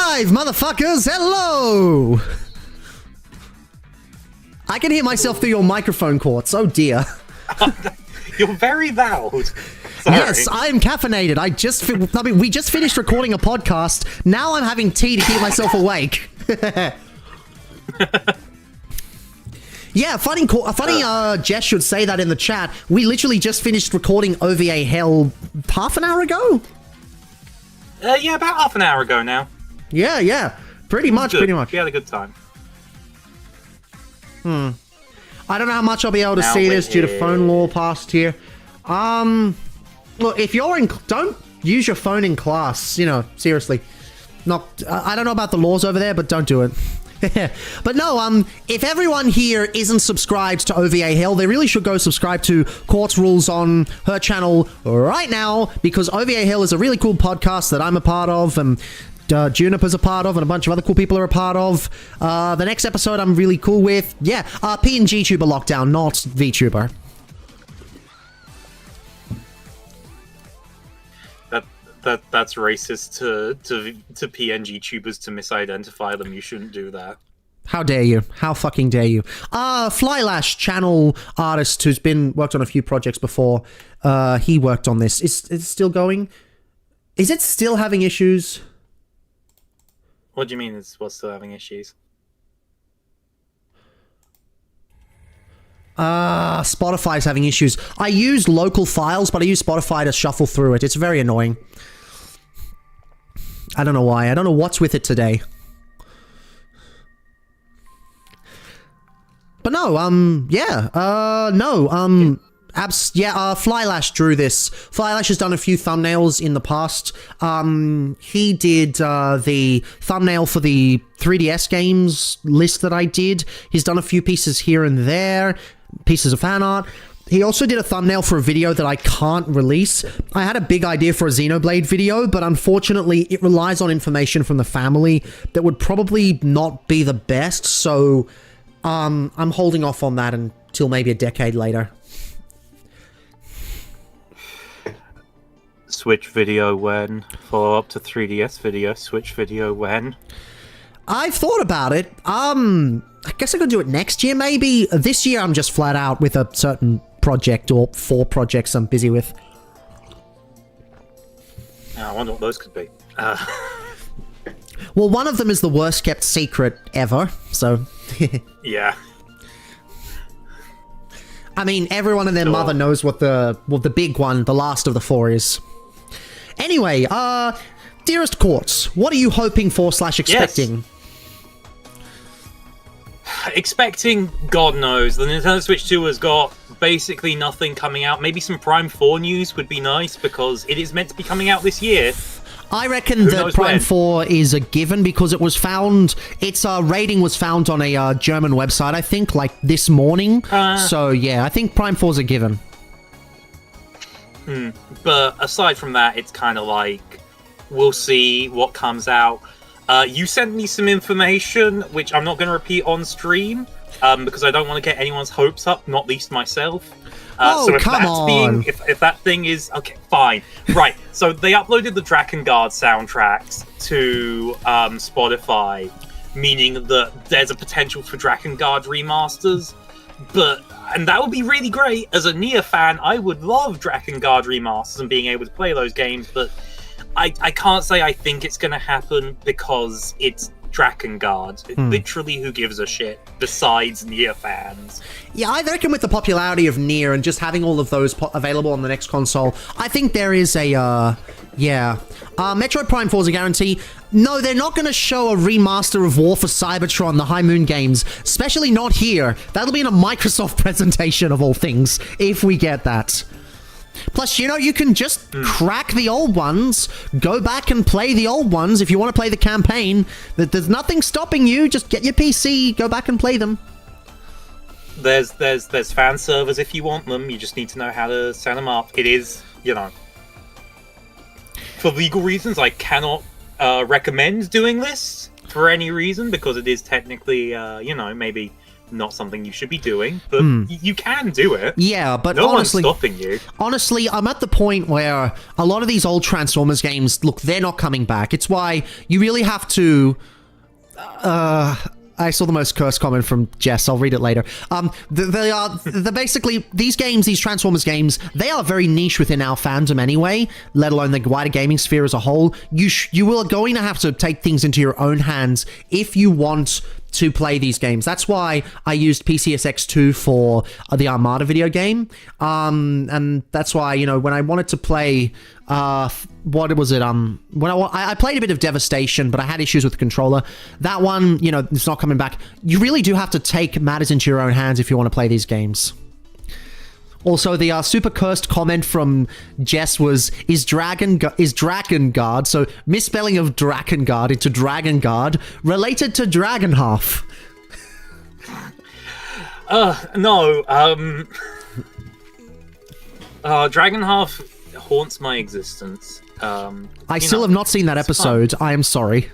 live, motherfuckers! Hello! I can hear myself through your microphone, Quartz. Oh dear. You're very loud. Sorry. Yes, I'm caffeinated. We just finished recording a podcast. Now I'm having tea to keep myself awake. Yeah, funny. Jess should say that in the chat. We literally just finished recording OVA Hell half an hour ago. Yeah, about half an hour ago now. Yeah. Pretty much. We had a good time. I don't know how much I'll be able to see this due to phone law passed here. Look, if you're in, don't use your phone in class. You know, seriously. I don't know about the laws over there, but don't do it. But no, if everyone here isn't subscribed to OVA Hell, they really should go subscribe to Quartz Roolz on her channel right now, because OVA Hell is a really cool podcast that I'm a part of, and Juniper's a part of, and a bunch of other cool people are a part of. The next episode I'm really cool with. Yeah, PNG Tuber Lockdown, not VTuber. That's racist to PNG tubers to misidentify them. You shouldn't do that. How dare you? How fucking dare you? Flylash, channel artist who's worked on a few projects before. He worked on this. Is it still going? Is it still having issues? What do you mean what's still having issues? Spotify's having issues. I use local files, but I use Spotify to shuffle through it. It's very annoying. I don't know why. I don't know what's with it today. But no, Flylash drew this. Flylash has done a few thumbnails in the past. He did the thumbnail for the 3DS games list that I did. He's done a few pieces here and there, pieces of fan art. He also did a thumbnail for a video that I can't release. I had a big idea for a Xenoblade video, but unfortunately it relies on information from the family that would probably not be the best, so I'm holding off on that until maybe a decade later. Switch video when? Follow up to 3DS video, Switch video when? I've thought about it. I guess I could do it next year, maybe. This year I'm just flat out with a certain project or 4 projects I'm busy with. I wonder what those could be. Well, one of them is the worst kept secret ever, so... Yeah. I mean, everyone and their mother knows what the big one, the last of the 4 is. Anyway, dearest Quartz, what are you hoping for / expecting? Yes. Expecting, God knows. The Nintendo Switch 2 has got basically nothing coming out. Maybe some Prime 4 news would be nice, because it is meant to be coming out this year. I reckon that Prime 4 is a given, because it was found, its rating was found on a German website, I think, like this morning. So yeah, I think Prime 4 is a given. But aside from that, it's kind of like, we'll see what comes out. You sent me some information, which I'm not going to repeat on stream, because I don't want to get anyone's hopes up, not least myself. So if come on. If that thing is... Okay, fine. Right, so they uploaded the Dragon Guard soundtracks to Spotify, meaning that there's a potential for Dragon Guard remasters, and that would be really great. As a Nier fan, I would love Dragon Guard remasters and being able to play those games, but I can't say I think it's going to happen, because it's Dragon Guard. Literally, who gives a shit besides Nier fans? Yeah, I reckon with the popularity of Nier and just having all of those available on the next console, I think there is a, Metroid Prime 4 is a guarantee. No, they're not going to show a remaster of War for Cybertron, the High Moon games, especially not here. That'll be in a Microsoft presentation of all things, if we get that. Plus, you know, you can just crack the old ones, go back and play the old ones if you want to play the campaign. There's nothing stopping you. Just get your PC, go back and play them. There's fan servers if you want them. You just need to know how to set them up. It is, you know, for legal reasons, I cannot recommend doing this for any reason, because it is technically, you know, maybe not something you should be doing, but you can do it. Yeah, but no honestly, one's stopping you. Honestly, I'm at the point where a lot of these old Transformers games, look, they're not coming back. It's why you really have to... I saw the most cursed comment from Jess. I'll read it later. They're basically, these games, these Transformers games, they are very niche within our fandom anyway, let alone the wider gaming sphere as a whole. You are going to have to take things into your own hands if you want to play these games. That's why I used PCSX2 for the Armada video game. And that's why, you know, when I wanted to play, what was it? When I played a bit of Devastation, but I had issues with the controller. That one, you know, it's not coming back. You really do have to take matters into your own hands if you want to play these games. Also, the super cursed comment from Jess was, is Drakengard, so misspelling of Drakengard into Dragongard, related to Dragonhalf? No, Dragonhalf haunts my existence. I still have not seen that episode. Fun. I am sorry.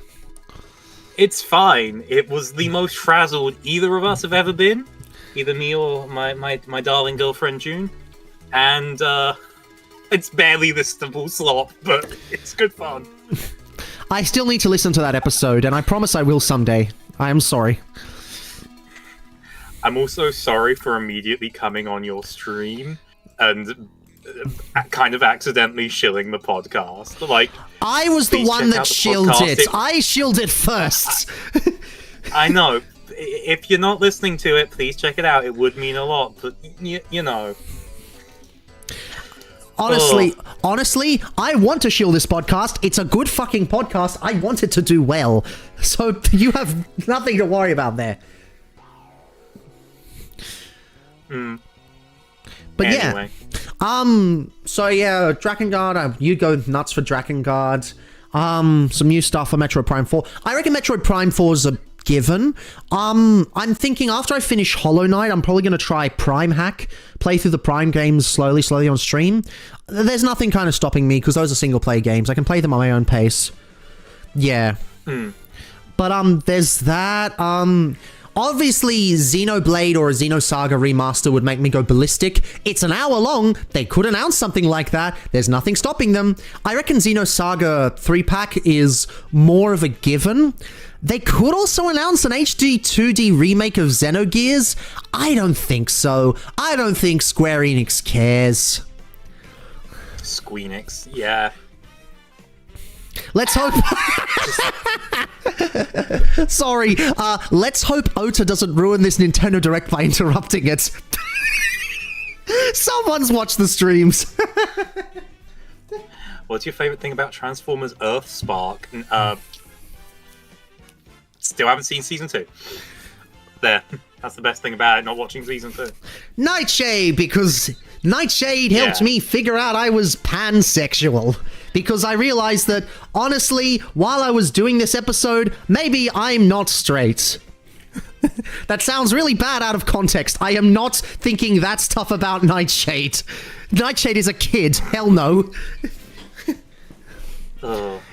It's fine. It was the most frazzled either of us have ever been. Either me or my darling girlfriend June. And it's barely listenable slop, but it's good fun. I still need to listen to that episode, and I promise I will someday. I am sorry. I'm also sorry for immediately coming on your stream and kind of accidentally shilling the podcast. Like, I was the one that shilled it. I shilled it first. I know. If you're not listening to it, please check it out. It would mean a lot, but you know. Honestly, I want to shill this podcast. It's a good fucking podcast. I want it to do well. So you have nothing to worry about there. But anyway. So yeah, Drakengard, you go nuts for Drakengard. Some new stuff for Metroid Prime 4. I reckon Metroid Prime 4 is a given. I'm thinking after I finish Hollow Knight, I'm probably going to try Prime Hack, play through the Prime games slowly on stream. There's nothing kind of stopping me because those are single player games. I can play them at my own pace. Yeah. But there's that. Obviously, Xenoblade or a Xenosaga remaster would make me go ballistic. It's an hour long. They could announce something like that. There's nothing stopping them. I reckon Xenosaga 3-pack is more of a given. They could also announce an HD 2D remake of Xenogears. I don't think so. I don't think Square Enix cares. Squeenix, yeah. Let's hope... Sorry, let's hope Ota doesn't ruin this Nintendo Direct by interrupting it. Someone's watched the streams. What's your favorite thing about Transformers Earthspark? Still haven't seen Season 2. There. That's the best thing about it, not watching Season 2. Nightshade, because Nightshade helped me figure out I was pansexual. Because I realized that, honestly, while I was doing this episode, maybe I'm not straight. That sounds really bad out of context. I am not thinking that stuff about Nightshade. Nightshade is a kid. Hell no.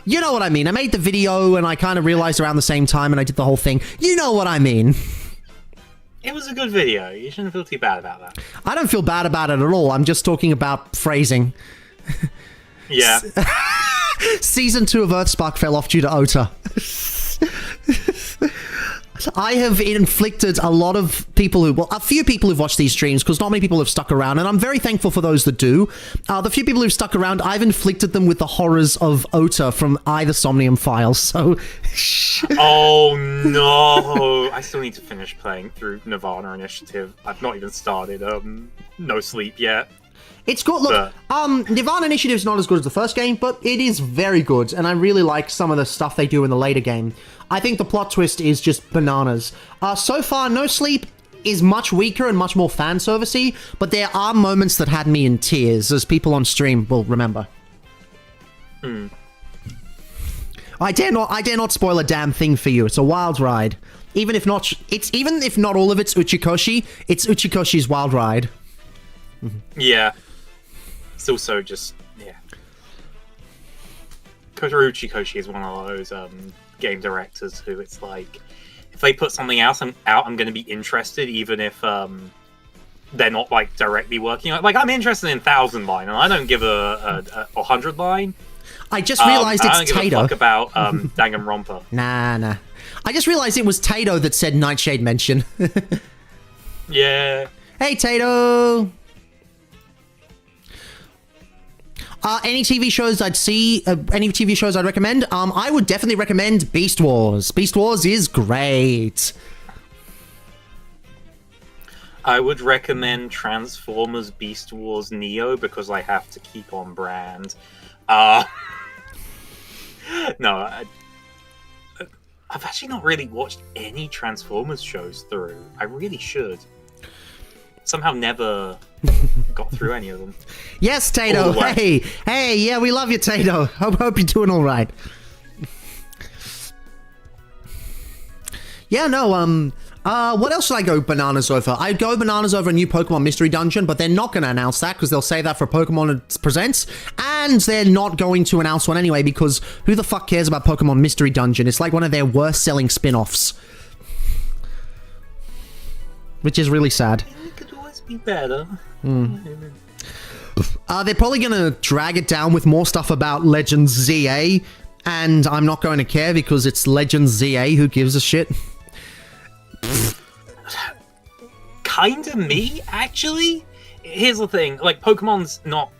You know what I mean. I made the video and I kind of realized around the same time and I did the whole thing. You know what I mean. It was a good video. You shouldn't feel too bad about that. I don't feel bad about it at all. I'm just talking about phrasing. Yeah. Season 2 of Earthspark fell off due to Ota. I have inflicted a lot of people who, well, a few people who've watched these streams, because not many people have stuck around, and I'm very thankful for those that do. The few people who've stuck around, I've inflicted them with the horrors of Ota from the Somnium Files, so... Oh, no! I still need to finish playing through Nirvana Initiative. I've not even started No Sleep yet. It's good. Look, Nirvana Initiative's not as good as the first game, but it is very good, and I really like some of the stuff they do in the later game. I think the plot twist is just bananas. So far, No Sleep is much weaker and much more fan servicey, but there are moments that had me in tears, as people on stream will remember. I dare not spoil a damn thing for you. It's a wild ride. Even if not all of it's Uchikoshi, it's Uchikoshi's wild ride. Yeah. It's also just, yeah. Kotaro Uchikoshi is one of those game directors who it's like, if they put something else out, I'm going to be interested, even if they're not like directly working on it. Like, I'm interested in 1,000 line, and I don't give a 100 line. I just realized it's I don't give Tato. a fuck about Danganronpa. Nah. I just realized it was Tato that said Nightshade mention. Yeah. Hey, Tato! Any TV shows I'd see, any TV shows I'd recommend? I would definitely recommend Beast Wars. Beast Wars is great. I would recommend Transformers Beast Wars Neo because I have to keep on brand. No, I've actually not really watched any Transformers shows through. I really should. Somehow never got through any of them. Yes, Tato. Hey, yeah, we love you, Tato. Hope you're doing all right. Yeah, no, what else should I go bananas over? I'd go bananas over a new Pokemon Mystery Dungeon, but they're not going to announce that because they'll save that for Pokemon Presents, and they're not going to announce one anyway because who the fuck cares about Pokemon Mystery Dungeon? It's like one of their worst-selling spin-offs. Which is really sad. It could always be better. They're probably going to drag it down with more stuff about Legends ZA, and I'm not going to care because it's Legends ZA, who gives a shit? Kinda me, actually. Here's the thing, like, Pokemon's not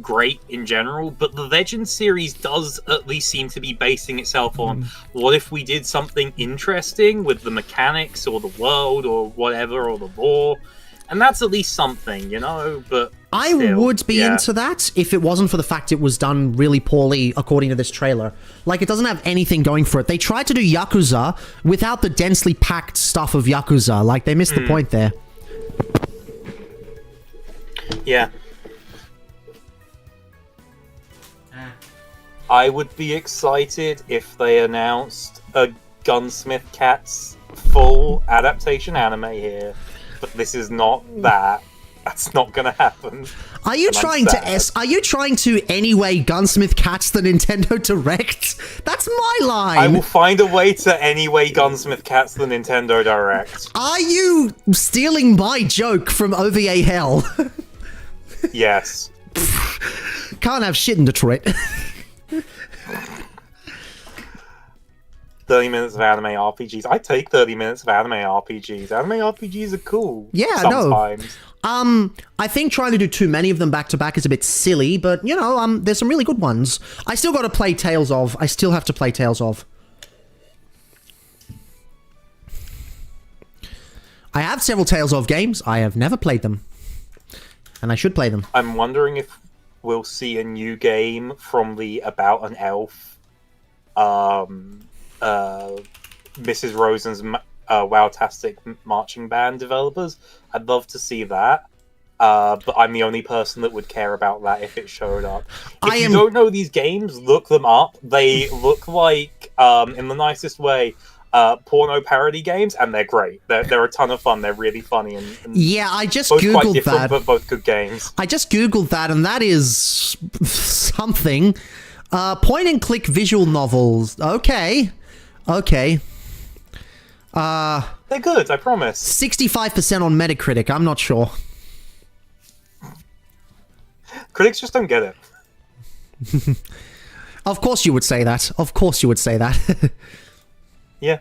great in general, but the Legends series does at least seem to be basing itself on what if we did something interesting with the mechanics or the world or whatever, or the lore, and that's at least something, you know. But I would be into that if it wasn't for the fact it was done really poorly according to this trailer. Like, it doesn't have anything going for it. They tried to do Yakuza without the densely packed stuff of Yakuza. Like, they missed the point there. Yeah. I would be excited if they announced a Gunsmith Cats full adaptation anime here, but this is not that. That's not gonna happen. Are you trying to anyway Gunsmith Cats the Nintendo Direct? That's my line. I will find a way to anyway Gunsmith Cats the Nintendo Direct. Are you stealing my joke from OVA Hell? Yes. Can't have shit in Detroit. 30 minutes of anime RPGs. I take 30 minutes of anime RPGs. Anime RPGs are cool. Yeah, sometimes. No. I think trying to do too many of them back to back is a bit silly, but, you know, there's some really good ones. I still got to play Tales of. I still have to play Tales of. I have several Tales of games. I have never played them. And I should play them. I'm wondering if we'll see a new game from the About an Elf, Mrs. Rosen's Wowtastic Marching Band developers. I'd love to see that. But I'm the only person that would care about that if it showed up. If you don't know these games, look them up. They look like, in the nicest way, porno parody games, and they're great. They're a ton of fun. They're really funny. And yeah, I just both Googled quite different, that. but both good games. I just Googled that, and that is something. Point-and-click visual novels. Okay. They're good, I promise. 65% on Metacritic. I'm not sure. Critics just don't get it. Of course you would say that. Of course you would say that. Yeah.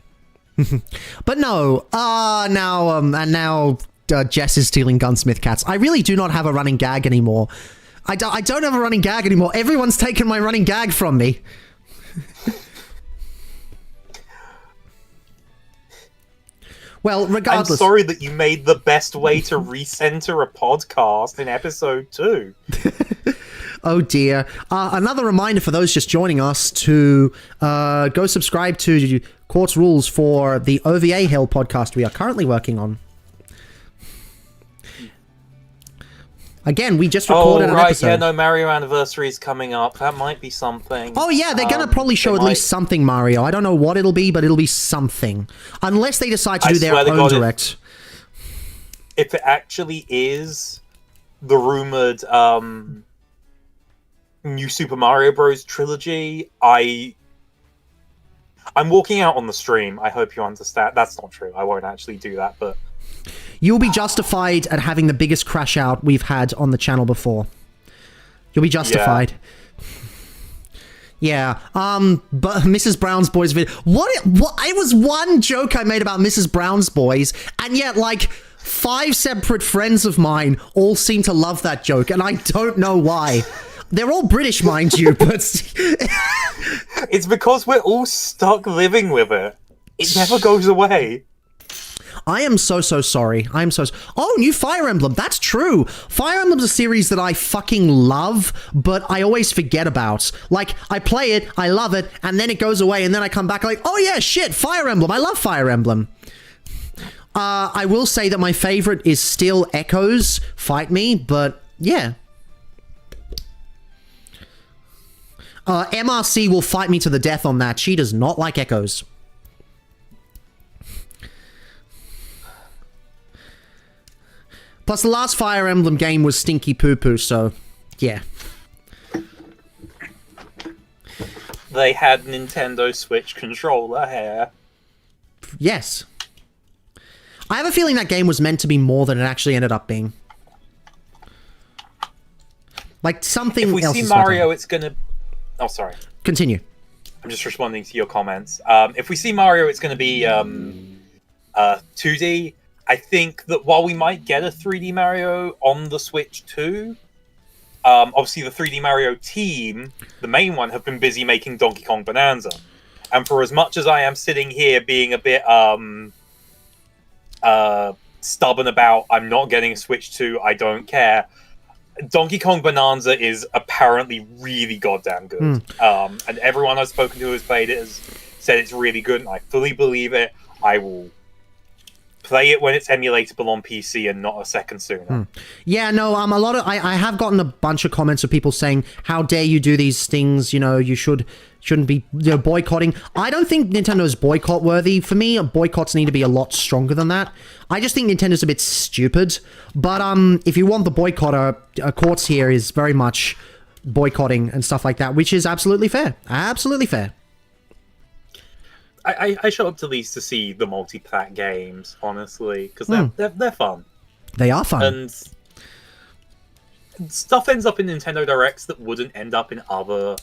But no. Now Jess is stealing Gunsmith Cats. I really do not have a running gag anymore. I don't have a running gag anymore. Everyone's taken my running gag from me. Well, regardless... I'm sorry that you made the best way to recenter a podcast in episode 2. Oh dear. Another reminder for those just joining us to go subscribe to Quartz Roolz for the OVA Hell podcast we are currently working on. Again, we just recorded an episode. Yeah, no, Mario Anniversary is coming up. That might be something. Oh yeah, they're going to probably show at least something Mario. I don't know what it'll be, but it'll be something. Unless they decide to do their own direct. If it actually is the rumored new Super Mario Bros. Trilogy, I I'm walking out on the stream. I hope you understand. That's not true. I won't actually do that, but... You'll be justified at having the biggest crash out we've had on the channel before. You'll be justified. Yeah. But Mrs. Brown's Boys video... What? It was one joke I made about Mrs. Brown's Boys, and yet, like, 5 separate friends of mine all seem to love that joke, and I don't know why. They're all British, mind you, but... It's because we're all stuck living with it. It never goes away. I am so sorry. I am so... Oh, new Fire Emblem. That's true. Fire Emblem's a series that I fucking love, but I always forget about. Like, I play it, I love it, and then it goes away, and then I come back like, oh yeah, shit, Fire Emblem. I love Fire Emblem. I will say that my favorite is still Echoes Fight Me, but yeah. MRC will fight me to the death on that. She does not like Echoes. Plus, the last Fire Emblem game was stinky poo-poo, so, yeah. They had Nintendo Switch controller hair. Yes. I have a feeling that game was meant to be more than it actually ended up being. Like, something else. If we see Mario, it's gonna... Oh, sorry. Continue. I'm just responding to your comments. If we see Mario, it's gonna be 2D. I think that while we might get a 3D Mario on the Switch too, obviously the 3D Mario team, the main one, have been busy making Donkey Kong Bonanza. And for as much as I am sitting here being a bit stubborn about I'm not getting a Switch 2, I don't care, Donkey Kong Bonanza is apparently really goddamn good. And everyone I've spoken to who has played it has said it's really good, and I fully believe it. I will play it when it's emulatable on PC and not a second sooner. Yeah, no, a lot of I have gotten a bunch of comments of people saying, "How dare you do these things? You know, you shouldn't be boycotting." I don't think Nintendo's boycott worthy. For me, boycotts need to be a lot stronger than that. I just think Nintendo's a bit stupid. But if you want the boycotter, Quartz here is very much boycotting and stuff like that, which is absolutely fair. Absolutely fair. I show up to these to see the multi-plat games, honestly, because they're fun. They are fun. And stuff ends up in Nintendo Directs that wouldn't end up in other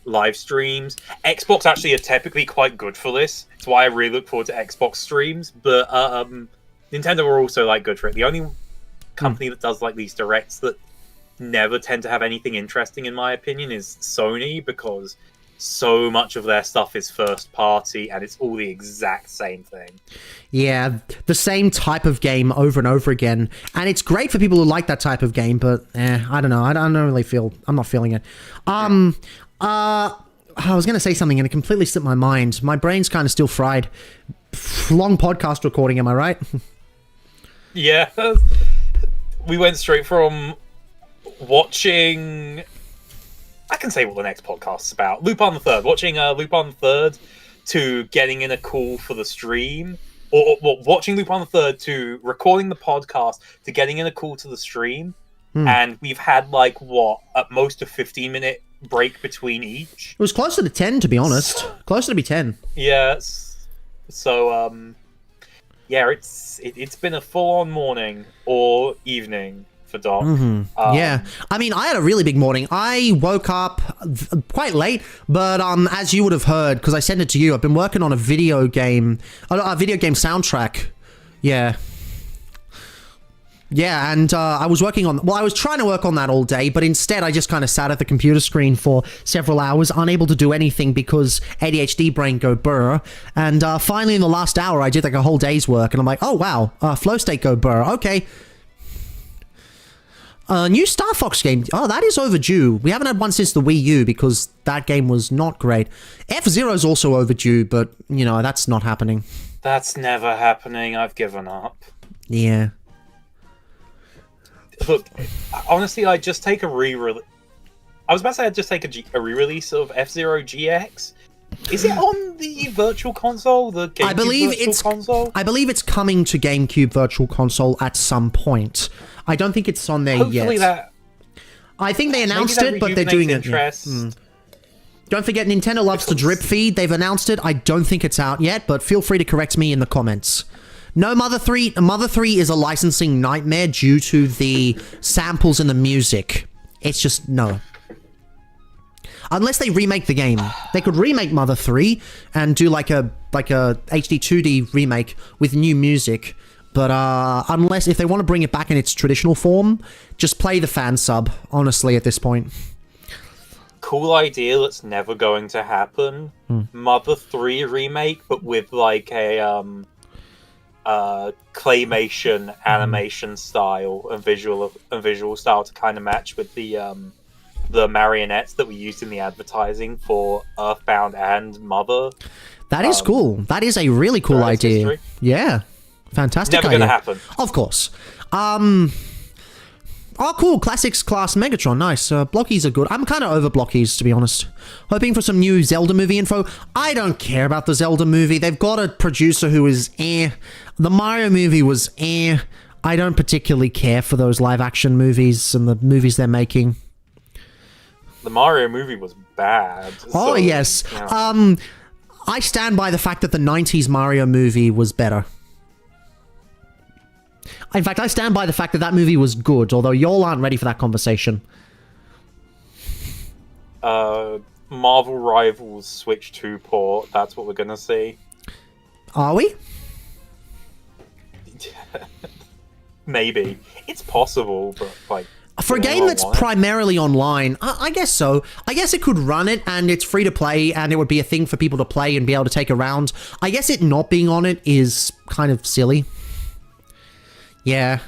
live streams. Xbox actually are typically quite good for this. It's why I really look forward to Xbox streams. But Nintendo are also like good for it. The only company that does like these Directs that never tend to have anything interesting, in my opinion, is Sony, because so much of their stuff is first party and it's all the exact same thing. Yeah, the same type of game over and over again. And it's great for people who like that type of game, but I don't know. I don't really feel... I'm not feeling it. I was going to say something and it completely slipped my mind. My brain's kind of still fried. Long podcast recording, am I right? Yeah. We went straight from watching... I can say what the next podcast's about. Lupin the Third. Watching Lupin the Third to getting in a call for the stream. Or watching Lupin the Third to recording the podcast to getting in a call to the stream. And we've had, like, what? At most a 15-minute break between each. It was closer to 10, to be honest. Closer to be 10. Yeah. So, yeah, it's been a full-on morning or evening for Doc. Yeah. I mean, I had a really big morning. I woke up quite late, but as you would have heard, because I sent it to you, I've been working on a video game soundtrack. Yeah. Yeah, and I was working on... Well, I was trying to work on that all day, but instead I just kind of sat at the computer screen for several hours, unable to do anything because ADHD brain go brr. And finally, in the last hour, I did like a whole day's work, and I'm like, oh, wow, flow state go brr. Okay. New Star Fox game. Oh, that is overdue. We haven't had one since the Wii U because that game was not great. F-Zero's also overdue, but, you know, that's not happening. That's never happening. I've given up. Yeah. Look, honestly, I'd just take a re-release. I was about to say I'd just take a re-release of F-Zero GX. Is it on the Virtual Console? The GameCube Virtual Console? I believe it's coming to GameCube Virtual Console at some point. I don't think it's on there Hopefully yet. I think they announced it, but they're doing it. Yeah. Don't forget, Nintendo loves to drip feed. They've announced it. I don't think it's out yet, but feel free to correct me in the comments. No, Mother 3. Mother 3 is a licensing nightmare due to the samples in the music. It's just, no. Unless they remake the game. They could remake Mother 3 and do like a HD 2D remake with new music. But unless, if they want to bring it back in its traditional form, just play the fan sub, honestly, at this point. Cool idea that's never going to happen. Mother 3 remake, but with like a claymation animation style and visual style to kind of match with the marionettes that we used in the advertising for Earthbound and Mother. That is cool. That is a really cool idea. History. Yeah. Fantastic idea. Never gonna happen. Of course. Oh, cool. Classics class Megatron. Nice. Blockies are good. I'm kind of over Blockies, to be honest. Hoping for some new Zelda movie info. I don't care about the Zelda movie. They've got a producer who is eh. The Mario movie was eh. I don't particularly care for those live-action movies and the movies they're making. The Mario movie was bad. Oh, yes. Yeah. I stand by the fact that the 90s Mario movie was better. In fact, I stand by the fact that that movie was good, although y'all aren't ready for that conversation. Marvel Rivals Switch 2 port, that's what we're gonna see. Are we? Maybe. It's possible, but, like... For a game that's primarily online, I guess so. I guess it could run it, and it's free to play, and it would be a thing for people to play and be able to take around. I guess it not being on it is kind of silly. Yeah.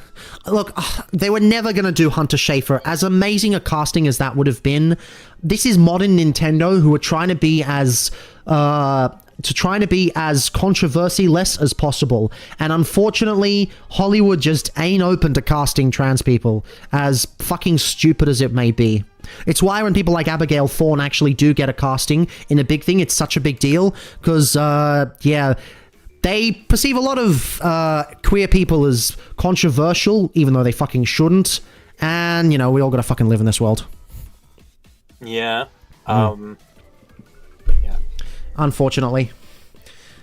Look, they were never going to do Hunter Schafer. As amazing a casting as that would have been, this is modern Nintendo who are trying to be as controversy-less as possible. And unfortunately, Hollywood just ain't open to casting trans people, as fucking stupid as it may be. It's why when people like Abigail Thorne actually do get a casting in a big thing, it's such a big deal, because, yeah... They perceive a lot of queer people as controversial, even though they fucking shouldn't. And, you know, we all gotta fucking live in this world. Yeah. Yeah. Unfortunately.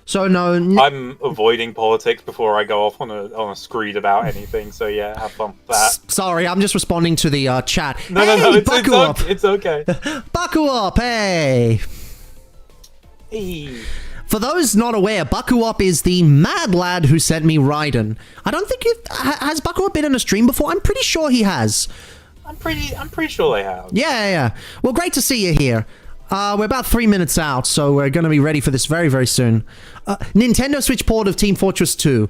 So, no... I'm avoiding politics before I go off on a screed about anything, so yeah, have fun with that. Sorry, I'm just responding to the chat. No, it's okay. Buckle up, hey! Hey... For those not aware, Buckle Up is the mad lad who sent me Raiden. I don't think has Buckle Up been in a stream before? I'm pretty sure he has. I'm pretty sure they have. Yeah. Well, great to see you here. We're about 3 minutes out, so we're going to be ready for this very, very soon. Nintendo Switch port of Team Fortress 2.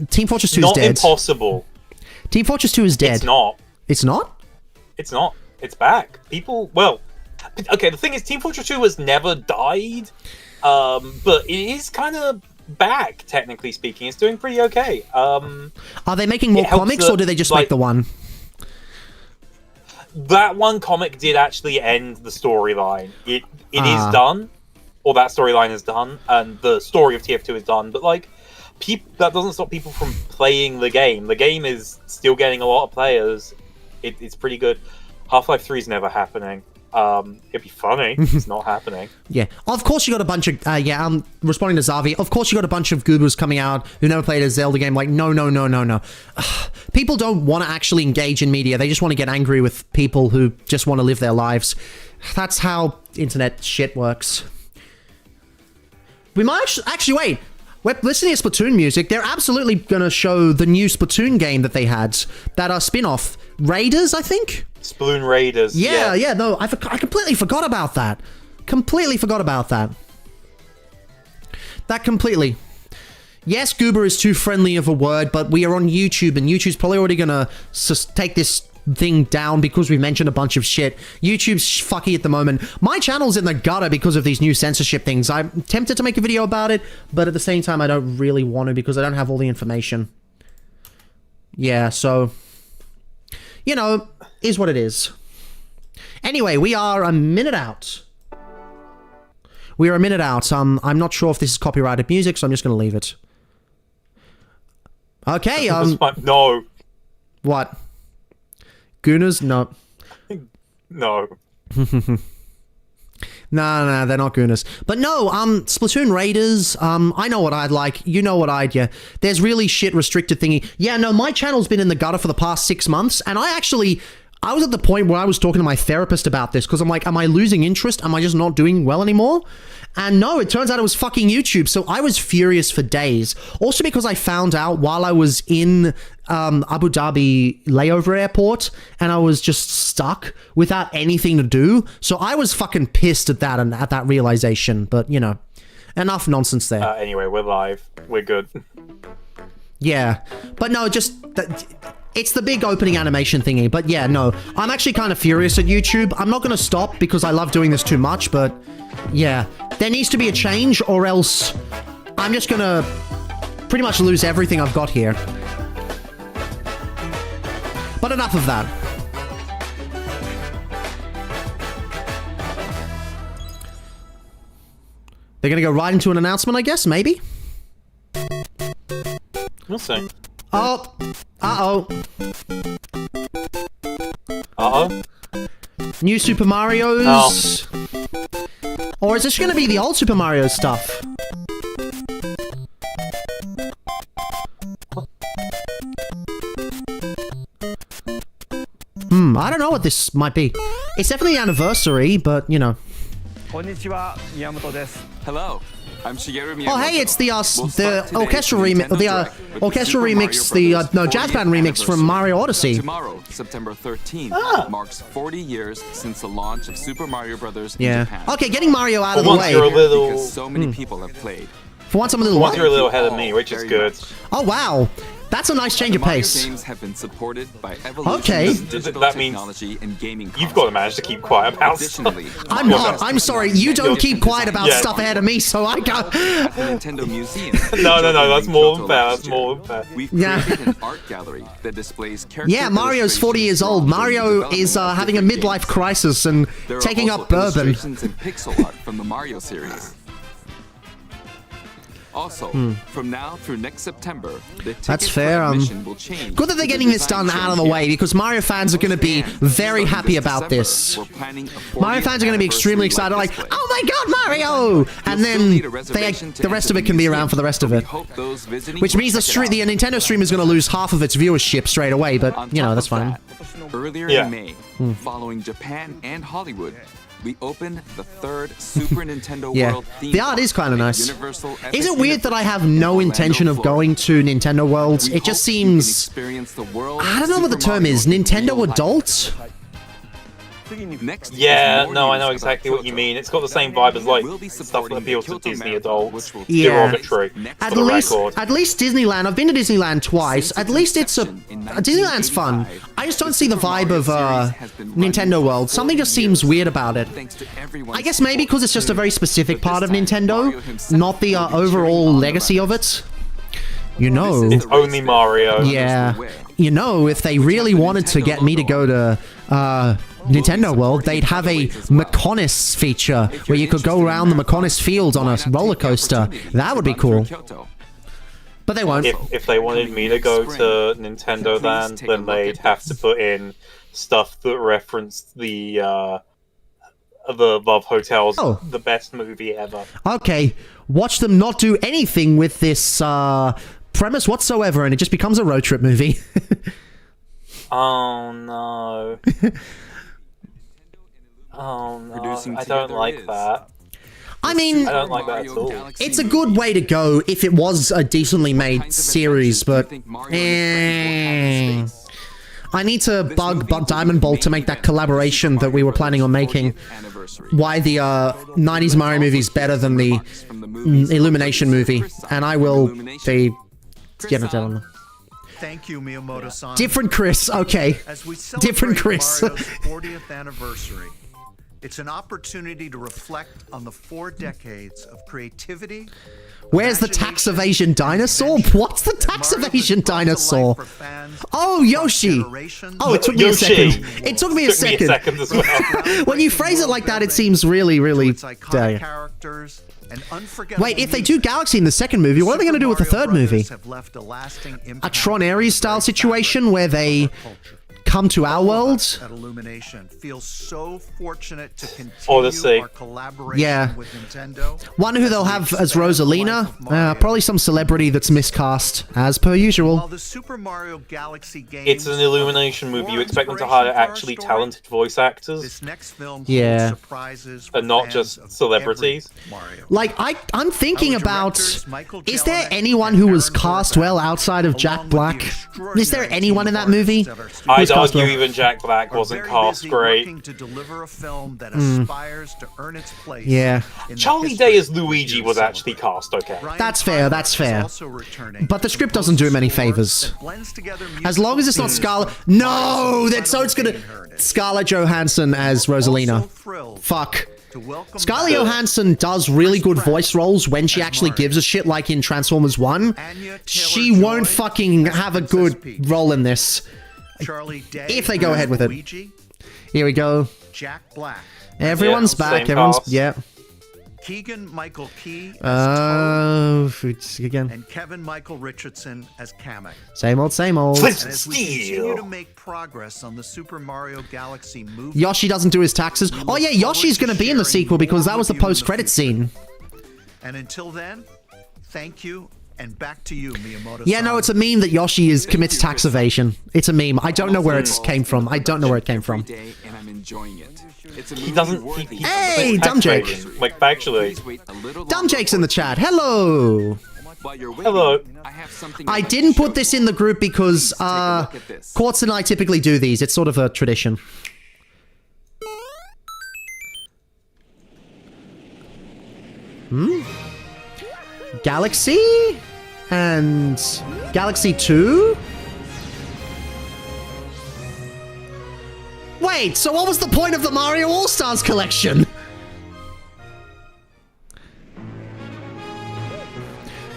Team Fortress 2 is dead. Not impossible. Team Fortress 2 is dead. It's not. It's not? It's not. It's back. People, well... Okay, the thing is, Team Fortress 2 has never died, but it is kind of back, technically speaking. It's doing pretty okay. Are they making more comics, or do they just make the one? That one comic did actually end the storyline. It is done, or that storyline is done, and the story of TF2 is done, but, like, that doesn't stop people from playing the game. The game is still getting a lot of players. It's pretty good. Half-Life 3 is never happening. It'd be funny. It's not happening. Yeah. Of course you got a bunch of... I'm responding to Zavi. Of course you got a bunch of goobers coming out who never played a Zelda game like, no. People don't want to actually engage in media. They just want to get angry with people who just want to live their lives. That's how internet shit works. We might... Actually, wait. We're listening to Splatoon music. They're absolutely going to show the new Splatoon game that they had. That spin-off. Raiders, I think? Sploon Raiders. Yeah, no, I completely forgot about that. Completely forgot about that. That completely. Yes, goober is too friendly of a word, but we are on YouTube, and YouTube's probably already gonna take this thing down because we mentioned a bunch of shit. YouTube's fucky at the moment. My channel's in the gutter because of these new censorship things. I'm tempted to make a video about it, but at the same time, I don't really want to because I don't have all the information. Yeah, so... You know, is what it is. Anyway, we are a minute out. We are a minute out. I'm not sure if this is copyrighted music, so I'm just going to leave it. Okay, No. What? Gooners? No. No. No, they're not gooners. But no, Splatoon Raiders, I know what I'd like. You know what I'd, yeah. There's really shit restricted thingy. Yeah, no, my channel's been in the gutter for the past 6 months, and I was at the point where I was talking to my therapist about this, because I'm like, am I losing interest? Am I just not doing well anymore? And no, it turns out it was fucking YouTube, so I was furious for days. Also because I found out while I was in Abu Dhabi layover airport, and I was just stuck without anything to do. So I was fucking pissed at that and at that realization, but you know, enough nonsense there. Anyway, we're live. We're good. Yeah, but no, just... It's the big opening animation thingy, but yeah, no. I'm actually kind of furious at YouTube. I'm not going to stop because I love doing this too much, but yeah. There needs to be a change or else I'm just going to pretty much lose everything I've got here. But enough of that. They're going to go right into an announcement, I guess? Maybe? We'll see. Oh. Uh-oh. Uh-oh. New Super Mario's? Oh. Or is this going to be the old Super Mario stuff? I don't know what this might be. It's definitely an anniversary, but, you know. Hello. I'm Shigeru Miyamoto. Oh, hey, it's the orchestral remix, no, jazz band remix from Mario Odyssey. Tomorrow, September 13th, marks 40 years since the launch of Super Mario Bros. In Japan. Okay, getting Mario out of the way. Because so many people have played. For once, I'm a little... Once you're a little ahead of me, which is good. Oh, wow. That's a nice change of pace. Games have been supported by evolution of digital that means technology and gaming you've got to manage to keep quiet about stuff. I'm not. I'm sorry. You don't keep quiet about stuff ahead of me, so I go. At the Nintendo Museum. No. That's more than fair. That's more than fair. We've created an art gallery that displays character. Yeah, Mario's 40 years old. Mario is having a midlife crisis and taking up bourbon. Illustrations and pixel art from the Mario series. Also, from now through next September, the that's fair. will change. Good that they're getting this done out of the way, because Mario fans are going to be very happy about this. Mario fans are going to be extremely excited, like, oh my god, Mario! And then the rest of it can be around for the rest of it. Which means the Nintendo stream is going to lose half of its viewership straight away, but, you know, that's fine. Earlier in May, following Japan and Hollywood, we opened the third Super Nintendo World theme. The art is kind of nice. Is it weird that I have no intention of going to Nintendo Worlds? It just seems... I don't know what the term is. Nintendo adult? Yeah, no, I know exactly what you mean. It's got the same vibe as like stuff that appeals to Disney adults. Yeah. Derogatory. At least Disneyland. I've been to Disneyland twice. At least it's Disneyland's fun. I just don't see the vibe of Nintendo World. Something just seems weird about it. I guess maybe because it's just a very specific part of Nintendo, not the overall legacy of it. You know. It's only Mario. Yeah. You know, if they really wanted to get me to go to Nintendo World, they'd have a Mechonis feature where you could go around the Mechonis field on a roller coaster. That would be cool. But they won't. If they wanted me to go to Nintendo Land, then they'd have to put in stuff that referenced the Love Hotel's the best movie ever. Okay, watch them not do anything with this premise whatsoever, and it just becomes a road trip movie. Oh no. Oh no, I don't like that. I mean, I don't like that at all. It's a good way to go if it was a decently made series, but I need to bug Diamond Bolt to make that collaboration that we were planning on making. Why the 90s Mario movie is better than the Illumination movie, and I will be... Thank you, Miyamoto-san. Different Chris, okay. As we celebrate Different Chris. Mario's 40th anniversary, it's an opportunity to reflect on the 4 decades of creativity. Where's the tax evasion dinosaur? What's the tax evasion dinosaur? Oh, Yoshi! Oh, it took me a second. It took me a second. As well. When you phrase it like that, it seems really, really... Wait, if they do Galaxy in the second movie, what are they going to do with the third movie? A Tron Ares style situation where they come to our world. At Illumination feels so fortunate to continue Odyssey. our collaboration with Nintendo. Wonder who they'll have as Rosalina. Probably some celebrity that's miscast, as per usual. While the Super Mario Galaxy game It's an Illumination movie. You expect them to hire actually talented voice actors this next film Yeah. surprises and not fans just of celebrities. every Mario. Like, I'm thinking Our about, directors, Michael is there Jelinek anyone and who was Aaron cast Horvath, well outside of Jack along with the Black? extraordinary Is there team anyone in of that movie? artists at our I'd Who's cast argue well? even Jack Black are wasn't very cast busy great. working to deliver a film that aspires to earn its place Yeah. in the Charlie history Day as of Luigi computer was actually celebration. cast okay. Brian That's fair, Tyler that's is fair. also returning But the to script compose doesn't do him any score favors. that blends together As long as it's not musical Scarlett. themes No, from that's so it's gonna. Mario's inheritance. Scarlett Johansson as Also Rosalina. thrilled Fuck. to welcome Scarlett back Johansson does really good Pratt voice roles when she as actually Mario. gives a shit, like in Transformers 1. Anya She Taylor-Joy won't fucking as have a Princess good Peach. role in this. Charlie Day if they go as ahead with it. Luigi, Here we go. Jack Black, Everyone's Yeah, back. same Everyone's. cast. Yeah. Keegan Michael Key as Toad, Again. and Kevin Michael Richardson as Kamek. Same old, same old. And as we continue to Steel. make progress on the Super Mario Galaxy movie, Yoshi doesn't do his taxes. Oh yeah, Yoshi's gonna be in the sequel because that was the more with you in the post-credit future. scene. and until then, thank you, and back to you, Miyamoto. Yeah, no, it's a meme that Yoshi commits tax evasion. It's a meme. I don't know where it came from. I don't know where it came from. Every day, and I'm enjoying it. It's a He movie doesn't. worthy of Hey, the Dumb Jake. Like factually. Please wait a little Dumb longer Jake's in the chat. Hello. While you're waiting, Hello. I have something I I'd like to didn't show put this you. in the group because Please take a look at this. Quartz and I typically do these. It's sort of a tradition. Galaxy and Galaxy 2? Wait, so what was the point of the Mario All-Stars collection?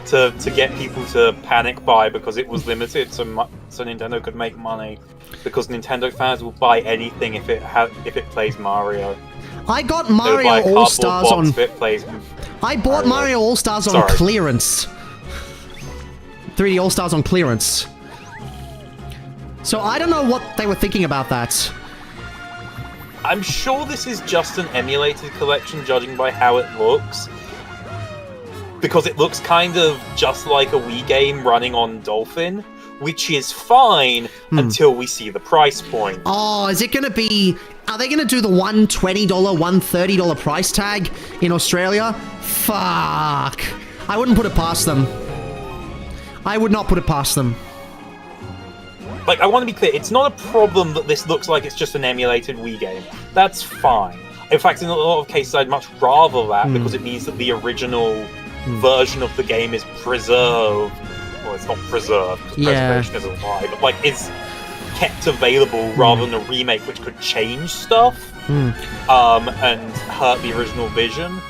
To get people to panic buy because it was limited, so Nintendo could make money. Because Nintendo fans will buy anything if it plays Mario. I got They would buy Mario a cardboard All-Stars box on... if it plays. I bought Mario All-Stars on Sorry. clearance. 3D All-Stars on clearance. So I don't know what they were thinking about that. I'm sure this is just an emulated collection, judging by how it looks. Because it looks kind of just like a Wii game running on Dolphin, which is fine until we see the price point. Oh, is it going to be... Are they going to do the $120, $130 price tag in Australia? Fuck. I wouldn't put it past them. I would not put it past them. Like, I want to be clear, it's not a problem that this looks like it's just an emulated Wii game. That's fine. In fact, in a lot of cases, I'd much rather that because it means that the original version of the game is preserved. Well, it's not preserved, because Yeah. preservation isn't why, but, like, is kept available rather than a remake which could change stuff and hurt the original vision.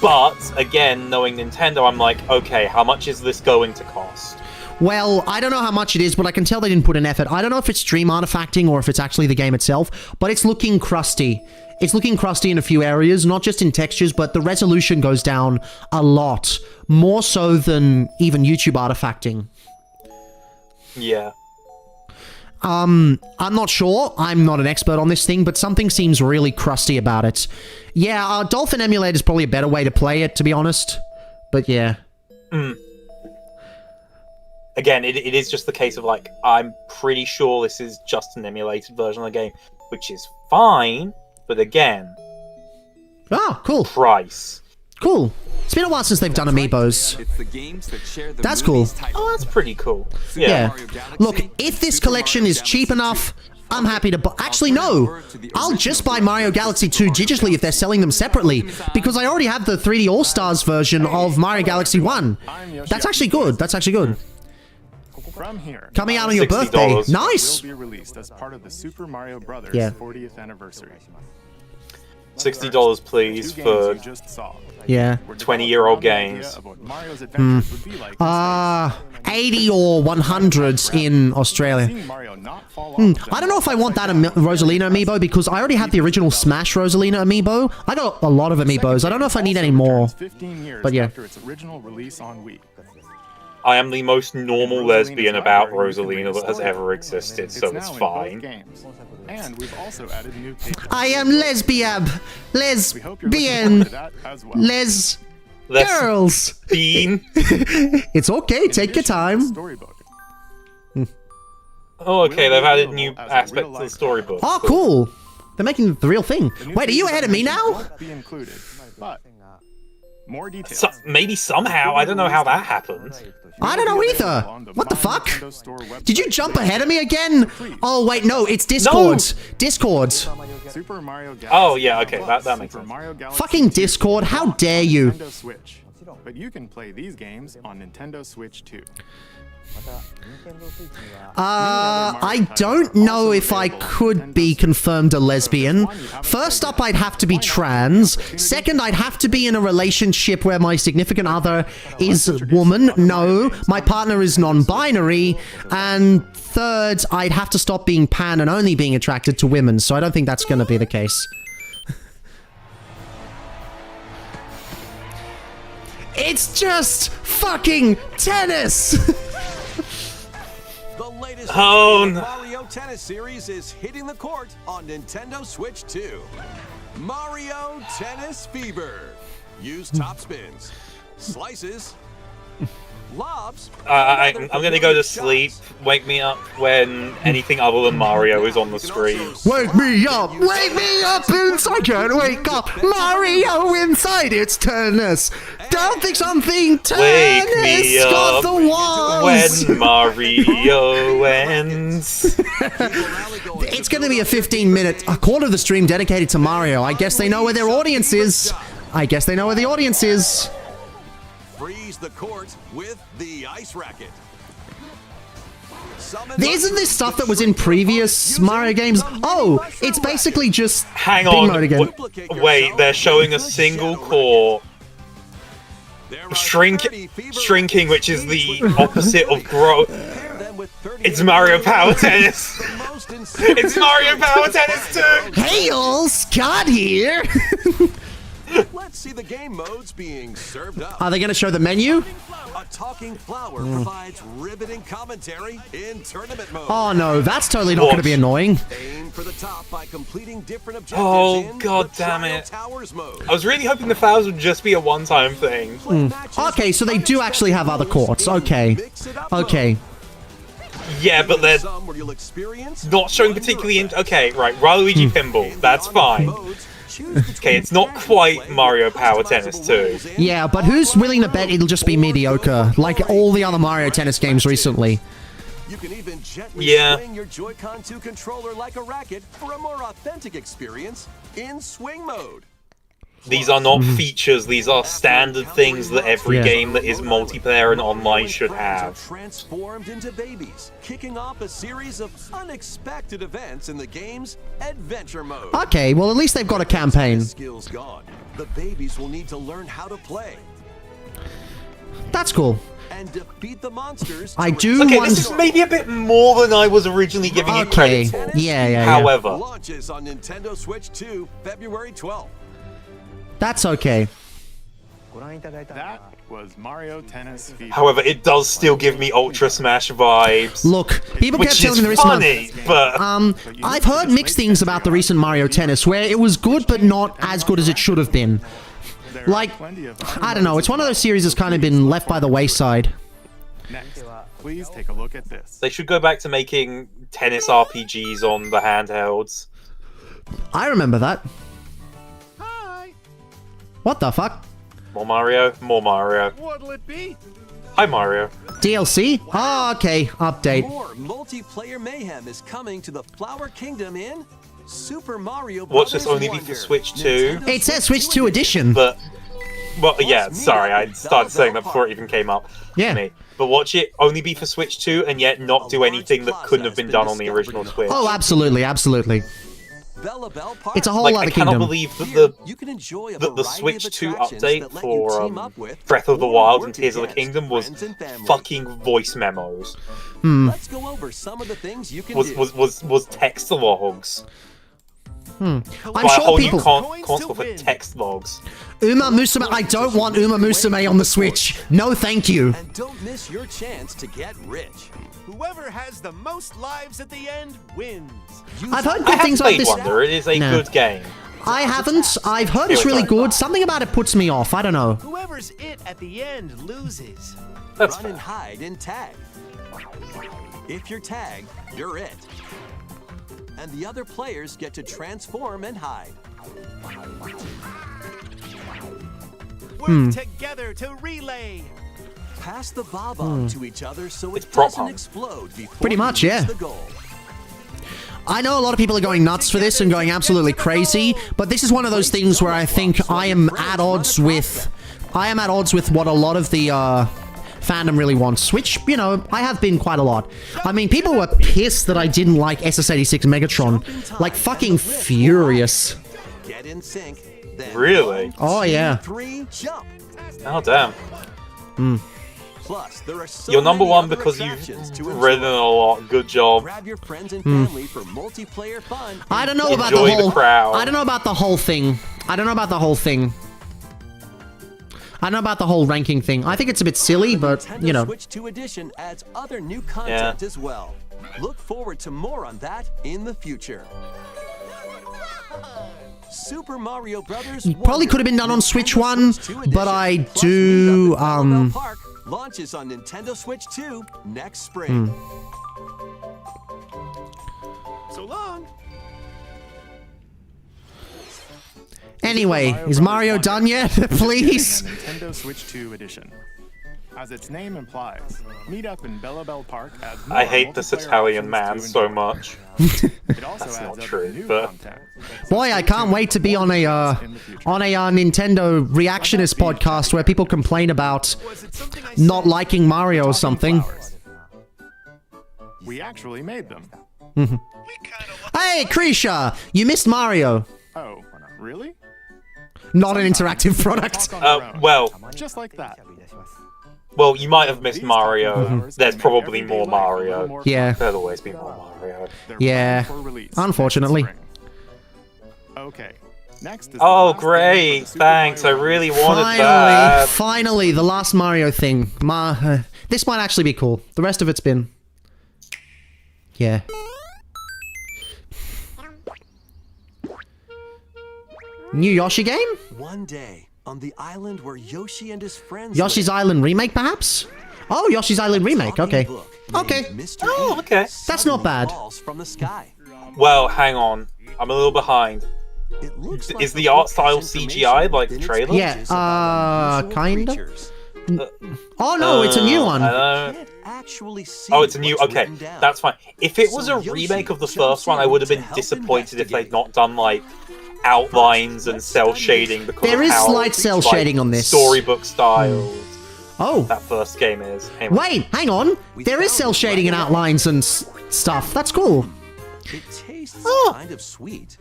But, again, knowing Nintendo, I'm like, okay, how much is this going to cost? Well, I don't know how much it is, but I can tell they didn't put an effort. I don't know if it's stream artifacting or if it's actually the game itself, but it's looking crusty. It's looking crusty in a few areas, not just in textures, but the resolution goes down a lot. More so than even YouTube artifacting. Yeah. I'm not sure. I'm not an expert on this thing, but something seems really crusty about it. Yeah, Dolphin Emulator is probably a better way to play it, to be honest. But yeah. Again, it is just the case of, like, I'm pretty sure this is just an emulated version of the game, which is fine, but again, Oh, cool. price. Cool. It's been a while since they've done amiibos. It's the games that share the That's movie's cool. title. Oh, that's pretty cool. Yeah. Mario Galaxy, Look, if this Super collection Mario is cheap Galaxy enough, 2. I'm happy to buy... Actually, no. I'll just buy Mario Galaxy 2 digitally if they're selling them separately, because I already have the 3D All-Stars version of Mario Galaxy 1. That's actually good. That's actually good. From here, Coming out on your $60. birthday. Nice! will be released as part of the Super Mario Brothers Yeah. 40th anniversary. $60, please, Two for games you just saw. Yeah. were developed 20-year-old around the idea games. of what Mario's adventures would be like in 80 or 100s in Australia. seeing Mario not fall off I don't know if I want that Rosalina amiibo, because I already have the original Smash Rosalina amiibo. I got a lot of amiibos. I don't know if I need any more. 15 years but yeah. after its original release on Wii. I am the most normal lesbian about Rosalina that has ever existed, so it's fine. And we've also added new patrons. I am lesbian. We hope you're looking Lesbian. forward to that as well. Girls. Bean. It's okay. In Take your addition, time. the storybook. Oh, okay, they've added new aspects to the storybook. Oh, cool. They're making the real thing. The new Wait, are you pages ahead of me now? won't be included, but more details. Maybe somehow. I don't know how that happened. I don't know either. What the fuck? Did you jump ahead of me again? Oh, wait, no, it's Discord. Discord. Super Mario Galaxy Oh, yeah, okay, that makes Super sense. Mario Galaxy Fucking Discord, how dare you? Nintendo Switch. But you can play these games on Nintendo Switch too. I don't know if I could be confirmed a lesbian. First up, I'd have to be trans. Second, I'd have to be in a relationship where my significant other is a woman. No, my partner is non-binary. And third, I'd have to stop being pan and only being attracted to women. So I don't think that's going to be the case. It's just fucking tennis! The latest Mario Tennis series is hitting the court on Nintendo Switch 2. Mario Tennis Fever. Use top spins, slices, lobs. I'm gonna go to sleep. Wake me up when anything other than Mario is on the screen. Wake me up! Wake me up inside! I can't wake up! Mario inside! It's tennis! Don't think something Wake tennis me got up the walls! when Mario ends. It's gonna be a 15-minute, a quarter of the stream dedicated to Mario. I guess they know where their audience is. I guess they know where the audience is. Freeze the court with the ice racket. Isn't this stuff that was in previous Mario games? Oh, it's basically just Hang big on. mode again. Wait, they're showing a single core shrinking, which is the opposite of growth. It's Mario Power Tennis. It's Mario Power Tennis too. Hey all, Scott here! Let's see the game modes being served up. Are they gonna show the menu? A talking flower provides riveting commentary in tournament mode. Oh no, that's totally not gonna be annoying. Aim for the top by completing different objectives Oh in god the damn Trial it. Towers mode. I was really hoping the flowers would just be a one-time thing. Okay, so they do actually have other courts. Okay. Okay. Yeah, but they're Some where you'll experience not showing particularly okay, right, Waluigi Pinball, that's fine. Okay, it's not quite Mario Power Tennis 2. Yeah, but who's willing to bet it'll just be mediocre, like all the other Mario Tennis games recently? You can even gently swing your Joy-Con 2 controller like a racket for a more authentic experience in swing mode. These are not features, these are standard things that every game that is multiplayer and online should have. Transformed into babies, kicking off a series of unexpected events in the game's adventure mode. Okay, well at least they've got a campaign. Skills gone. The babies will need to learn how to play That's cool. and defeat the monsters. I do Okay, want... this is maybe a bit more than I was originally giving it credit for. Yeah. However, Launches on Nintendo Switch 2, February 12th. That's okay. That was Mario Tennis Fever. however, it does still give me Ultra Smash vibes. Look, people kept Which telling is me the recent funny, but I've heard mixed things about the recent Mario Tennis, where it was good but not as good as it should have been. Like, I don't know, it's one of those series that's kind of been left by the wayside. Next, please take a look at this. they should go back to making tennis RPGs on the handhelds. I remember that. What the fuck? More Mario, more Mario. What'll it be? Hi Mario. DLC? Oh, okay. Update. More multiplayer mayhem is coming to the Flower Kingdom in Super Mario Watch Brothers this only be Wonder. for Switch 2. It says Switch 2 edition. But, well, yeah, sorry, I started saying that before it even came up Yeah. to me. But watch it only be for Switch 2 and yet not do anything that couldn't have been done on the original Switch. Oh, absolutely, absolutely. Bella Bell Park. It's a whole Like, other I cannot kingdom. believe that Here, the you can enjoy a that the variety Switch of 2 attractions update that let you for team up with Breath of the or Wild work and Tears of the against Kingdom was friends and family. fucking voice memos. Let's go over some of the things you can do. Was text logs. I'm Buy a sure whole people. new console for text logs. Uma Musume. I don't want Uma Musume on the Switch. No, thank you. And don't miss your chance to get rich. Whoever has the most lives at the end wins. I've heard I good have things about played this. Wonder. It is a No. good game. I haven't. I've heard it's really good. Something about it puts me off. I don't know. Whoever's it at the end loses. That's Run fair. and hide and tag. If you're tagged, you're it. And the other players get to transform and hide. Work together to relay. Pass the bob-omb to each other so it prop doesn't hunt. explode before Pretty you much, reach yeah. the goal. I know a lot of people are going nuts for this and going absolutely crazy, but this is one of those things where I think I am at odds with what a lot of the fandom really wants, which, you know, I have been quite a lot. I mean, people were pissed that I didn't like SS86 Megatron, like fucking furious. Get in sync. Then Really? Oh yeah. 3, jump. Oh damn. Plus, there are so You're number many one other because attractions to you've enjoy. ridden a lot. Good job. Grab your friends and family for multiplayer fun. I don't know about Enjoy the the whole. crowd. I don't know about the whole thing. I don't know about the whole thing. I don't know about the whole ranking thing. I think it's a bit silly, but Nintendo you know. Switch 2 Edition adds other new content as well. Look forward to more on that in the future. Super Mario Brothers Probably could have been done on Switch 1, Switch 2 but Edition, I plus do, Meet Up at Belleville Park launches on Nintendo Switch 2 next spring. So long. Anyway, is Mario done yet? Please. Nintendo Switch 2 Edition. As its name implies, meet up in Belleville Park adds more I hate this multiplayer Italian options man to so much. It also That's adds not other true, new but- content. Boy, I can't wait to be on a Nintendo reactionist podcast where people complain about Was it something I not said? liking Mario or something. Flowers. We actually made them. Hey, Krisha, you missed Mario. Oh, really? Not an interactive product. Talk on their own. Well, Just like that. you might have missed Mario. There's probably more Mario. Yeah. There'll always be more Mario. They're Yeah. planned for release Unfortunately. next spring. Okay. Next is the Oh, last game for great! the Super Thanks. I Mario really Brothers. wanted that. Finally, the last Mario thing. This might actually be cool. The rest of it's been... Yeah. New Yoshi game? One day, on the island where Yoshi and his friends Yoshi's live, Island remake, perhaps? Oh, Yoshi's Island remake. talking Okay. book Okay. named Mr. Oh, E okay. That's not suddenly bad. falls from the sky. Well, hang on. I'm a little behind. It looks Is like the art book style has information CGI like the within its trailer? Yeah, pages about unusual kinda. creatures. Oh, no, it's a new one. I don't- Can't actually see Oh, it's a new. what's Okay, written down. that's fine. If it was So a Yoshi remake of the jumps first one, I would have in been to help disappointed if they'd investigate. not done like outlines and cell shading because There of is how, slight cell like, shading on this. storybook styled Oh. that first game is. Anyway. Wait, hang on. There is cell shading and outlines and stuff. That's cool. It tastes Oh. kind of sweet.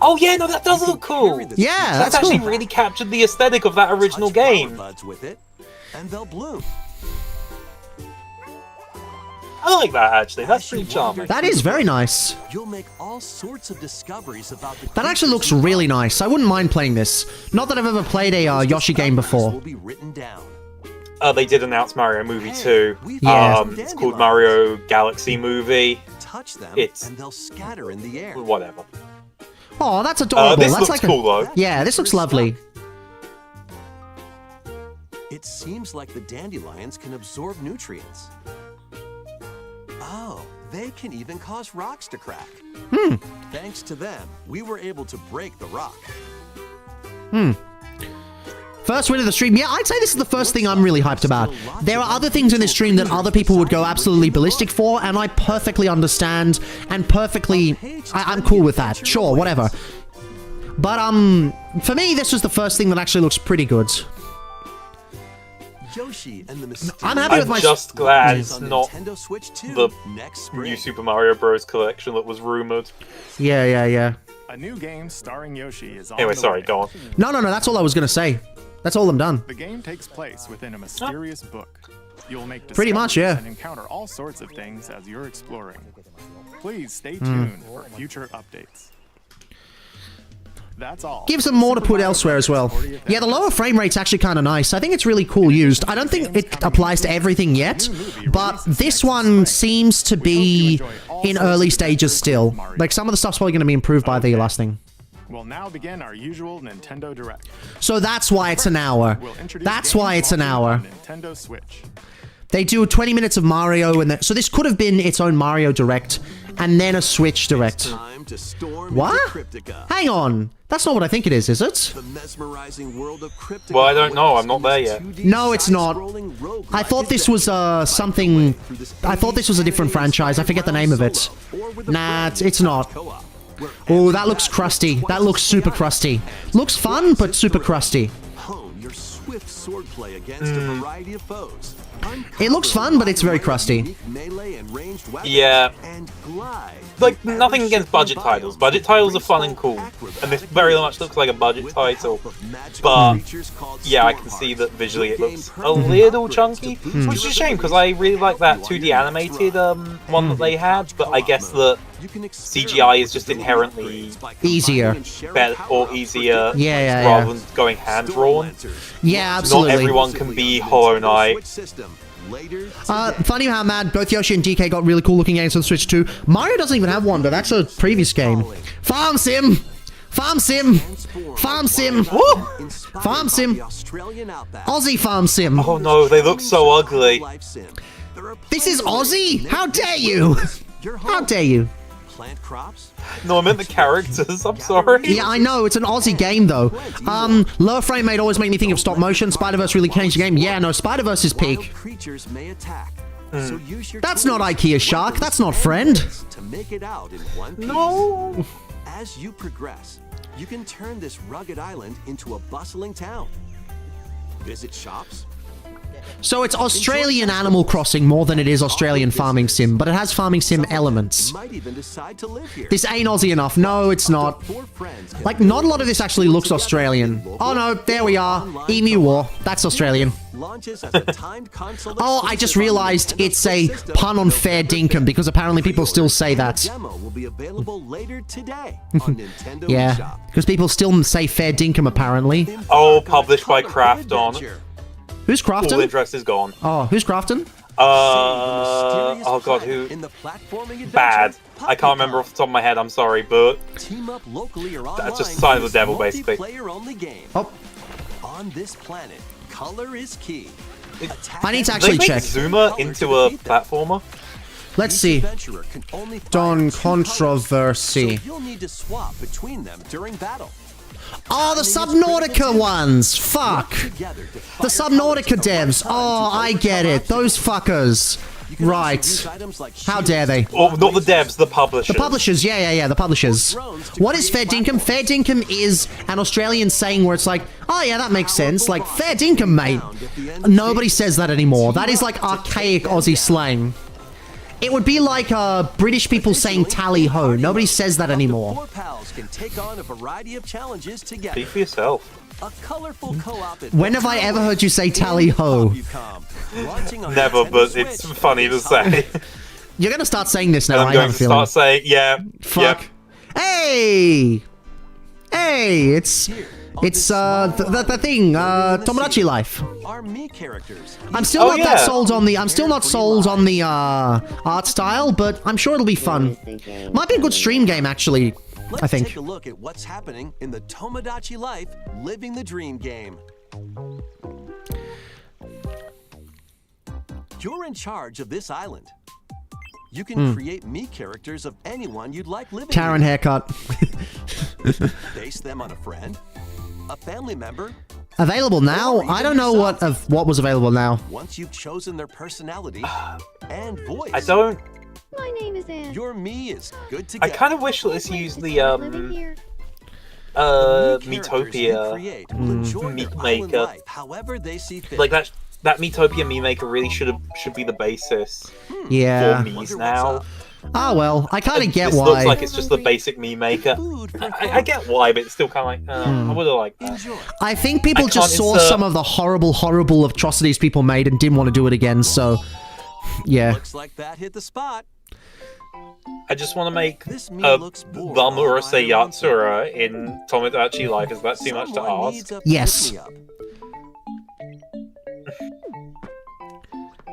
Oh yeah, no, that does look cool. Carry the Yeah, sweet That's that's actually cool. really captured the aesthetic of that original touch flower game. buds with it, and they'll bloom. I like that actually. That's As you pretty charming. wander That is very nice. You'll make all sorts of discoveries about the That actually looks creatures you really love. nice. I wouldn't mind playing this. Not that I've ever played a Those Yoshi game discoveries before. will be written down. They did announce Mario Movie 2. we've Yeah. got some It's called dandelions. Mario Galaxy Movie. Touch them, It's- and they'll scatter in the air. Whatever. Oh, that's adorable. This That's looks like a... cool though. Yeah, this looks lovely. It seems like the dandelions can absorb nutrients. Oh, they can even cause rocks to crack. Thanks to them, we were able to break the rock. First win of the stream. Yeah, I'd say this is the first thing I'm really hyped about. There are other things in this stream that other people would go absolutely ballistic for, and I perfectly understand and perfectly... I'm cool with that. Sure, whatever. But, for me, this was the first thing that actually looks pretty good. Yoshi and the Mysterious I'm happy with I'm my... just glad launches it's on not Nintendo Switch 2 the next spring. new Super Mario Bros. Collection that was rumored. Yeah. A new game starring Yoshi is on Anyway, the sorry, way. go on. No, that's all I was gonna say. That's all I'm done. The game takes place within a mysterious book. You'll make Pretty much, discoveries yeah. and encounter all sorts of things as you're exploring. Please stay tuned for future updates. That's all. Gives them more to put elsewhere as well. Yeah, the lower frame rate's actually kind of nice. I think it's really cool used. I don't think it applies to everything yet, but this one seems to be in early stages still. Like, some of the stuff's probably going to be improved by the last thing. We'll now begin our usual Nintendo Direct. So that's why it's an hour. That's why it's an hour. Nintendo Switch. They do 20 minutes of Mario, and so this could have been its own Mario Direct, and then a Switch Direct. What? Hang on. That's not what I think it is it? The mesmerizing world of Cryptica. Well, I don't know. I'm not there yet. No, it's not. I thought this was something. I thought this was a different franchise. I forget the name of it. Nah, it's not. Oh, that looks crusty. That looks super crusty. Looks fun, but super crusty. Hone your swift swordplay against a variety of foes. It looks fun, but it's very crusty. Yeah. Like, nothing against budget titles. Budget titles are fun and cool. And this very much looks like a budget title. But, yeah, I can see that visually it looks a little chunky. Which is a shame, because I really like that 2D animated one that they had. But I guess that CGI is just inherently easier. Better or easier rather than going hand-drawn. Yeah, absolutely. Not everyone can be Hollow Knight. Funny how mad both Yoshi and DK got really cool looking games on Switch 2. Mario doesn't even have one, but that's a previous game. Farm Sim! Farm Sim! Farm Sim! Woo! Farm Sim! Aussie Farm Sim! Oh no, they look so ugly. This is Aussie? How dare you! How dare you! Plant crops? No, I meant the characters, I'm sorry. Yeah, I know, it's an Aussie game though. Lower frame rate always make me think of stop motion. Spider-Verse really changed the game. Yeah, no, Spider-Verse is peak. That's not IKEA Shark, that's not Friend. No! As you progress, you can turn this rugged island into a bustling town. Visit shops. So it's Australian Animal Crossing more than it is Australian Farming Sim, but it has Farming Sim elements. This ain't Aussie enough. No, it's not. Like, not a lot of this actually looks Australian. Oh no, there we are. Emu War. That's Australian. Oh, I just realized it's a pun on Fair Dinkum, because apparently people still say that. Yeah, because people still say Fair Dinkum apparently. Oh, published by Krafton. Who's Krafton? All interest is gone. Oh, who's Krafton? Oh god, who? Bad. I can't remember off the top of my head, I'm sorry, but that's just a sign of the devil, basically. Oh. On this planet, color is key. I need to actually check. Zuma into a platformer? Let's see. Don Controversy. You'll need to swap between them during battle. Oh, the Subnautica ones! Fuck! The Subnautica devs. Oh, I get it. Those fuckers. Right. How dare they? Oh, not the devs, the publishers. The publishers, yeah, the publishers. What is Fair Dinkum? Fair Dinkum is an Australian saying where it's like, oh yeah, that makes sense. Like, Fair Dinkum, mate. Nobody says that anymore. That is like archaic Aussie slang. It would be like British people saying tally-ho. Nobody says that anymore. Four pals can take on a variety of challenges together. Speak for yourself. A colorful co-op. When have I ever heard you say tally-ho? Never, but it's funny to say. You're gonna start saying this now. I'm going to start saying, yeah. Fuck. Yep. Hey! Hey! It's the thing, Tomodachi Life. I'm still not that sold on the. I'm still not sold on the art style, but I'm sure it'll be fun. Might be a good stream game, actually. I think. Let's take a look at what's happening in the Tomodachi Life Living the Dream game. You're in charge of this island. You can create me characters of anyone you'd like living. Karen haircut. Base them on a friend, a family member. Available now? I don't know what was available now. Once you've chosen their personality and voice. I don't. My name is Anne. Your me is good to go. I kind of wish this used the Metopia Meat Maker. However they see fit. Like that Metopia Meat Maker really should be the basis for me's now. Ah, well, I kind of get this why. Looks like it's just the basic me maker. I get why, but it's still kind of like, I would have liked that. I think people just saw some of the horrible atrocities people made and didn't want to do it again, so, yeah. Looks like that hit the spot. I just want to make This a meal looks boring. Bamurase Yatsura in Tomodachi Life. Is that too much to Someone ask? needs a Yes. pick-me-up.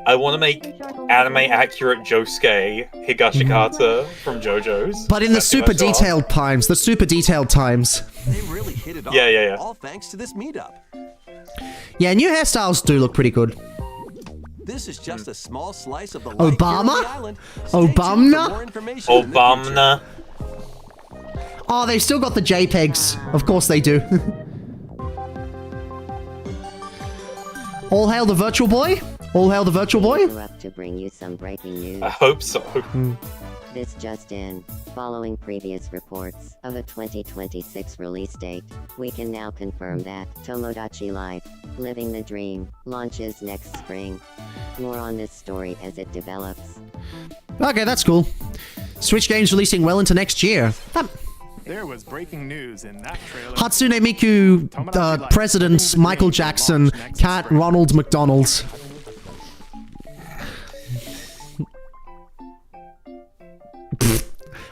I want to make anime-accurate Josuke Higashikata from JoJo's. But in the Is that too super much to ask? detailed times, the super detailed times. They really hit it off. Yeah. All thanks to this meetup. Yeah, new hairstyles do look pretty good. This is just a small slice of the Obama? life here on the island. Stay tuned Obama? for more information in the future. Obama. Oh, they've still got the JPEGs. Of course they do. All hail the Virtual Boy. All hail the Virtual Boy. Interrupt to bring you some breaking news. I hope so. This just in. Following previous reports of a 2026 release date, we can now confirm that Tomodachi Life, Living the Dream, launches next spring. More on this story as it develops. Okay, that's cool. Switch games releasing well into next year. There was breaking news in that trailer. Hatsune Miku, President Michael Jackson, Cat Ronald McDonald.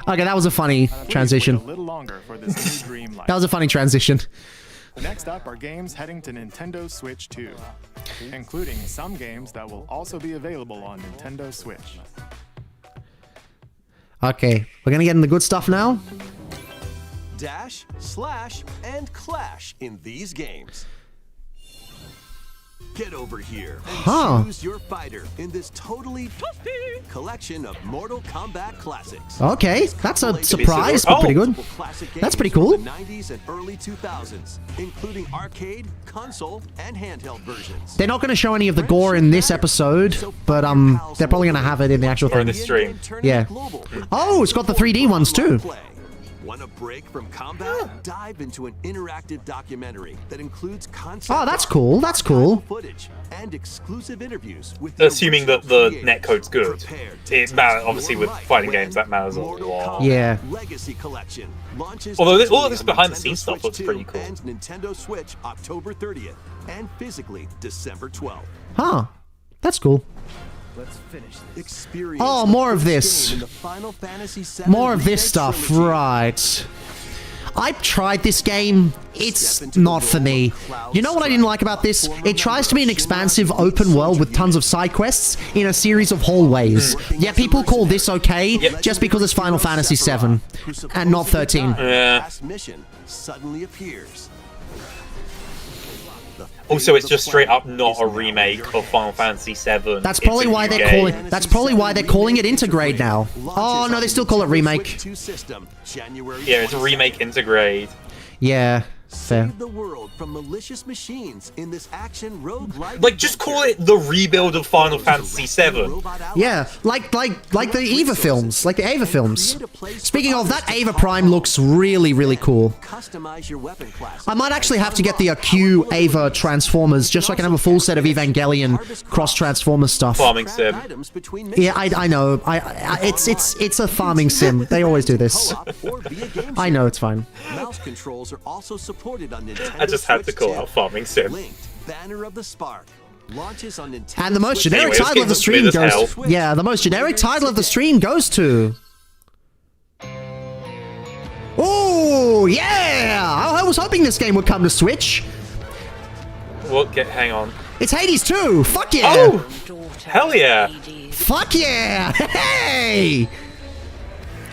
Okay, that was a funny Please wait transition. a little longer for this new dream life. That was a funny transition. Next up are games heading to Nintendo Switch 2, including some games that will also be available on Nintendo Switch. Okay, we're gonna get in the good stuff now. Dash, slash, and clash in these games. Get over here and choose your fighter in this totally collection of Mortal Kombat classics. Okay, that's a surprise, but pretty good. That's pretty cool. The 90s and early 2000s, including arcade, console, and handheld versions. They're not going to show any of the gore in this episode, but they're probably going to have it in the actual Or in thing. the stream. Yeah. Oh, it's got the 3D ones too. Want a break from combat? Dive into an interactive documentary that includes concept Oh, that's art, cool. That's cool. footage, and exclusive interviews with Assuming that the original netcode's good. Prepare to It test matters, obviously, your with might fighting when games, that matters a Mortal lot. Kombat Yeah. Legacy Collection launches Although all digitally of this on behind-the-scenes Nintendo stuff Switch looks 2 pretty cool. And Nintendo Switch October 30th, and physically December 12th. Huh. That's cool. Experience Oh, the more of first this. game in the Final Fantasy VII More of this remake stuff, trilogy. right. I've tried this game. It's not for me. You know what I didn't like about this? It tries to be an expansive open world with tons of side quests in a series of hallways. Yet people call this okay just because it's Final Fantasy VII and not 13. Yeah. Last mission suddenly appears. Also, it's just straight up not a remake of Final Fantasy VII. That's probably why they're calling. That's probably why they're calling it Intergrade now. Oh no, they still call it remake. Yeah, it's a remake Intergrade. Yeah, fair. Save the world from malicious machines in this action roguelike. Like, just call it the rebuild of Final Fantasy VII. Yeah, like the Eva films, like the Ava films. Speaking of, that Ava Prime looks really, really cool. Customize your weapon class. I might actually have to get the Q Ava Transformers just so I can have a full set of Evangelion cross Transformers stuff. Farming sim. Yeah, I know. It's a farming sim. They always do this. I know, it's fine. Mouse controls are also supported on Nintendo I just had to Switch call 2. out Farming Sim. Linked, Banner of the Spark. Launches on Nintendo And the most Switch generic Anyway, this title of the game's stream mid as goes. hell. Yeah, the most generic title of the stream goes to. Oh yeah! I was hoping this game would come to Switch. What? Hang on. It's Hades 2. Fuck yeah! Oh! Hell yeah! Fuck yeah! Hey!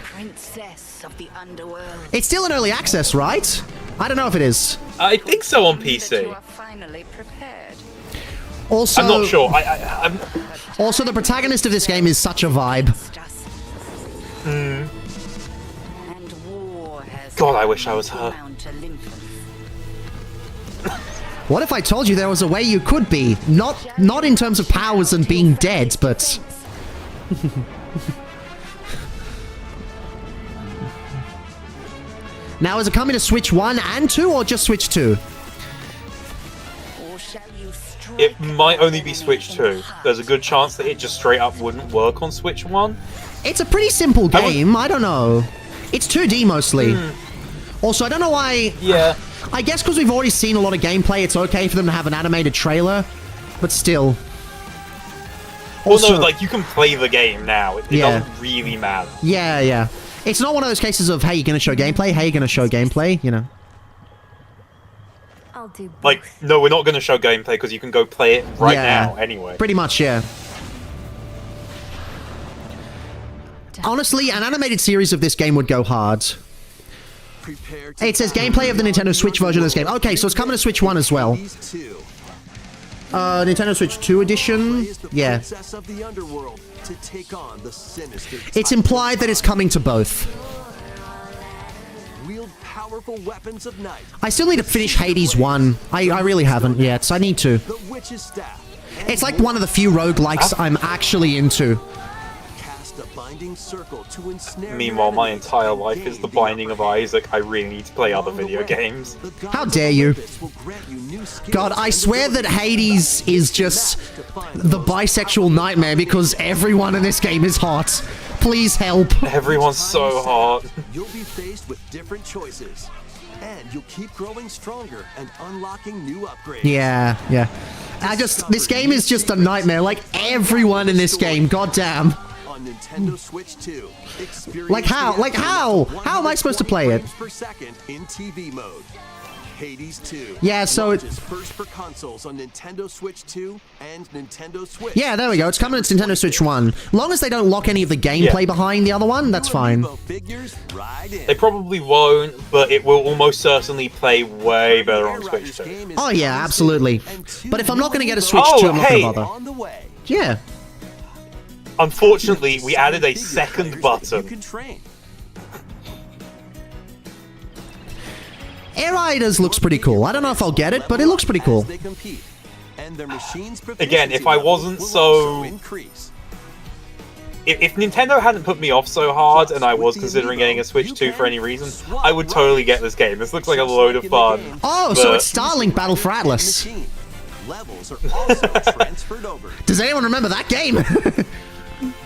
Princess of the underworld. It's still in early access, right? I don't know if it is. I think so on That you PC. are finally prepared. Also, I'm not sure. I'm Also, the protagonist of this game is such a vibe. And war has God, I wish I was her. Mount Olympus. What if I told you there was a way you could be? Not in terms of powers and being dead, but... Now, is it coming to Switch 1 and 2, or just Switch 2? Or shall you strike It might only be Switch 2. There's a good chance that it just straight up wouldn't work on Switch 1. It's a pretty simple game, I don't know. It's 2D mostly. Also, I don't know why... Yeah. I guess because we've already seen a lot of gameplay, it's okay for them to have an animated trailer, but still. Also, well, no, like, you can play the game now. It doesn't really matter. Yeah, yeah. It's not one of those cases of, hey, you're gonna show gameplay? Hey, you're gonna show gameplay? You know. I'll do both. Like, no, we're not going to show gameplay because you can go play it right now anyway. Pretty much, yeah. Honestly, an animated series of this game would go hard. It says gameplay of the Nintendo Switch version of this game. Okay, so it's coming to Switch 1 as well. Nintendo Switch 2 edition? Yeah. It's implied that it's coming to both. I still need to finish Hades 1. I really haven't yet, so I need to. It's like one of the few roguelikes I'm actually into. Meanwhile, my entire life is the Binding of Isaac. I really need to play other video games. How dare you? God, I swear that Hades is just the bisexual nightmare because everyone in this game is hot. Please help. Everyone's so hot. You'll be faced with different choices, and you'll keep growing stronger and unlocking new upgrades. Yeah, yeah. This game is just a nightmare. Like everyone in this game, goddamn. On Nintendo Switch 2, like how? Like how? How am I supposed to play it? Per second in TV mode. Hades 2. Yeah, so it's first for consoles on Nintendo Switch 2 and Nintendo Switch. Yeah, there we go. It's coming to Nintendo Switch 1. Long as they don't lock any of the gameplay behind the other one, that's fine. They probably won't, but it will almost certainly play way better on Switch 2. Oh yeah, absolutely. But if I'm not going to get a Switch 2, I'm not going to bother. Yeah. Unfortunately, we added a second button. Air Riders looks pretty cool. I don't know if I'll get it, but it looks pretty cool. Again, if I wasn't so... If Nintendo hadn't put me off so hard and I was considering getting a Switch 2 for any reason, I would totally get this game. This looks like a load of fun. Oh, so it's Starlink Battle for Atlas. Does anyone remember that game?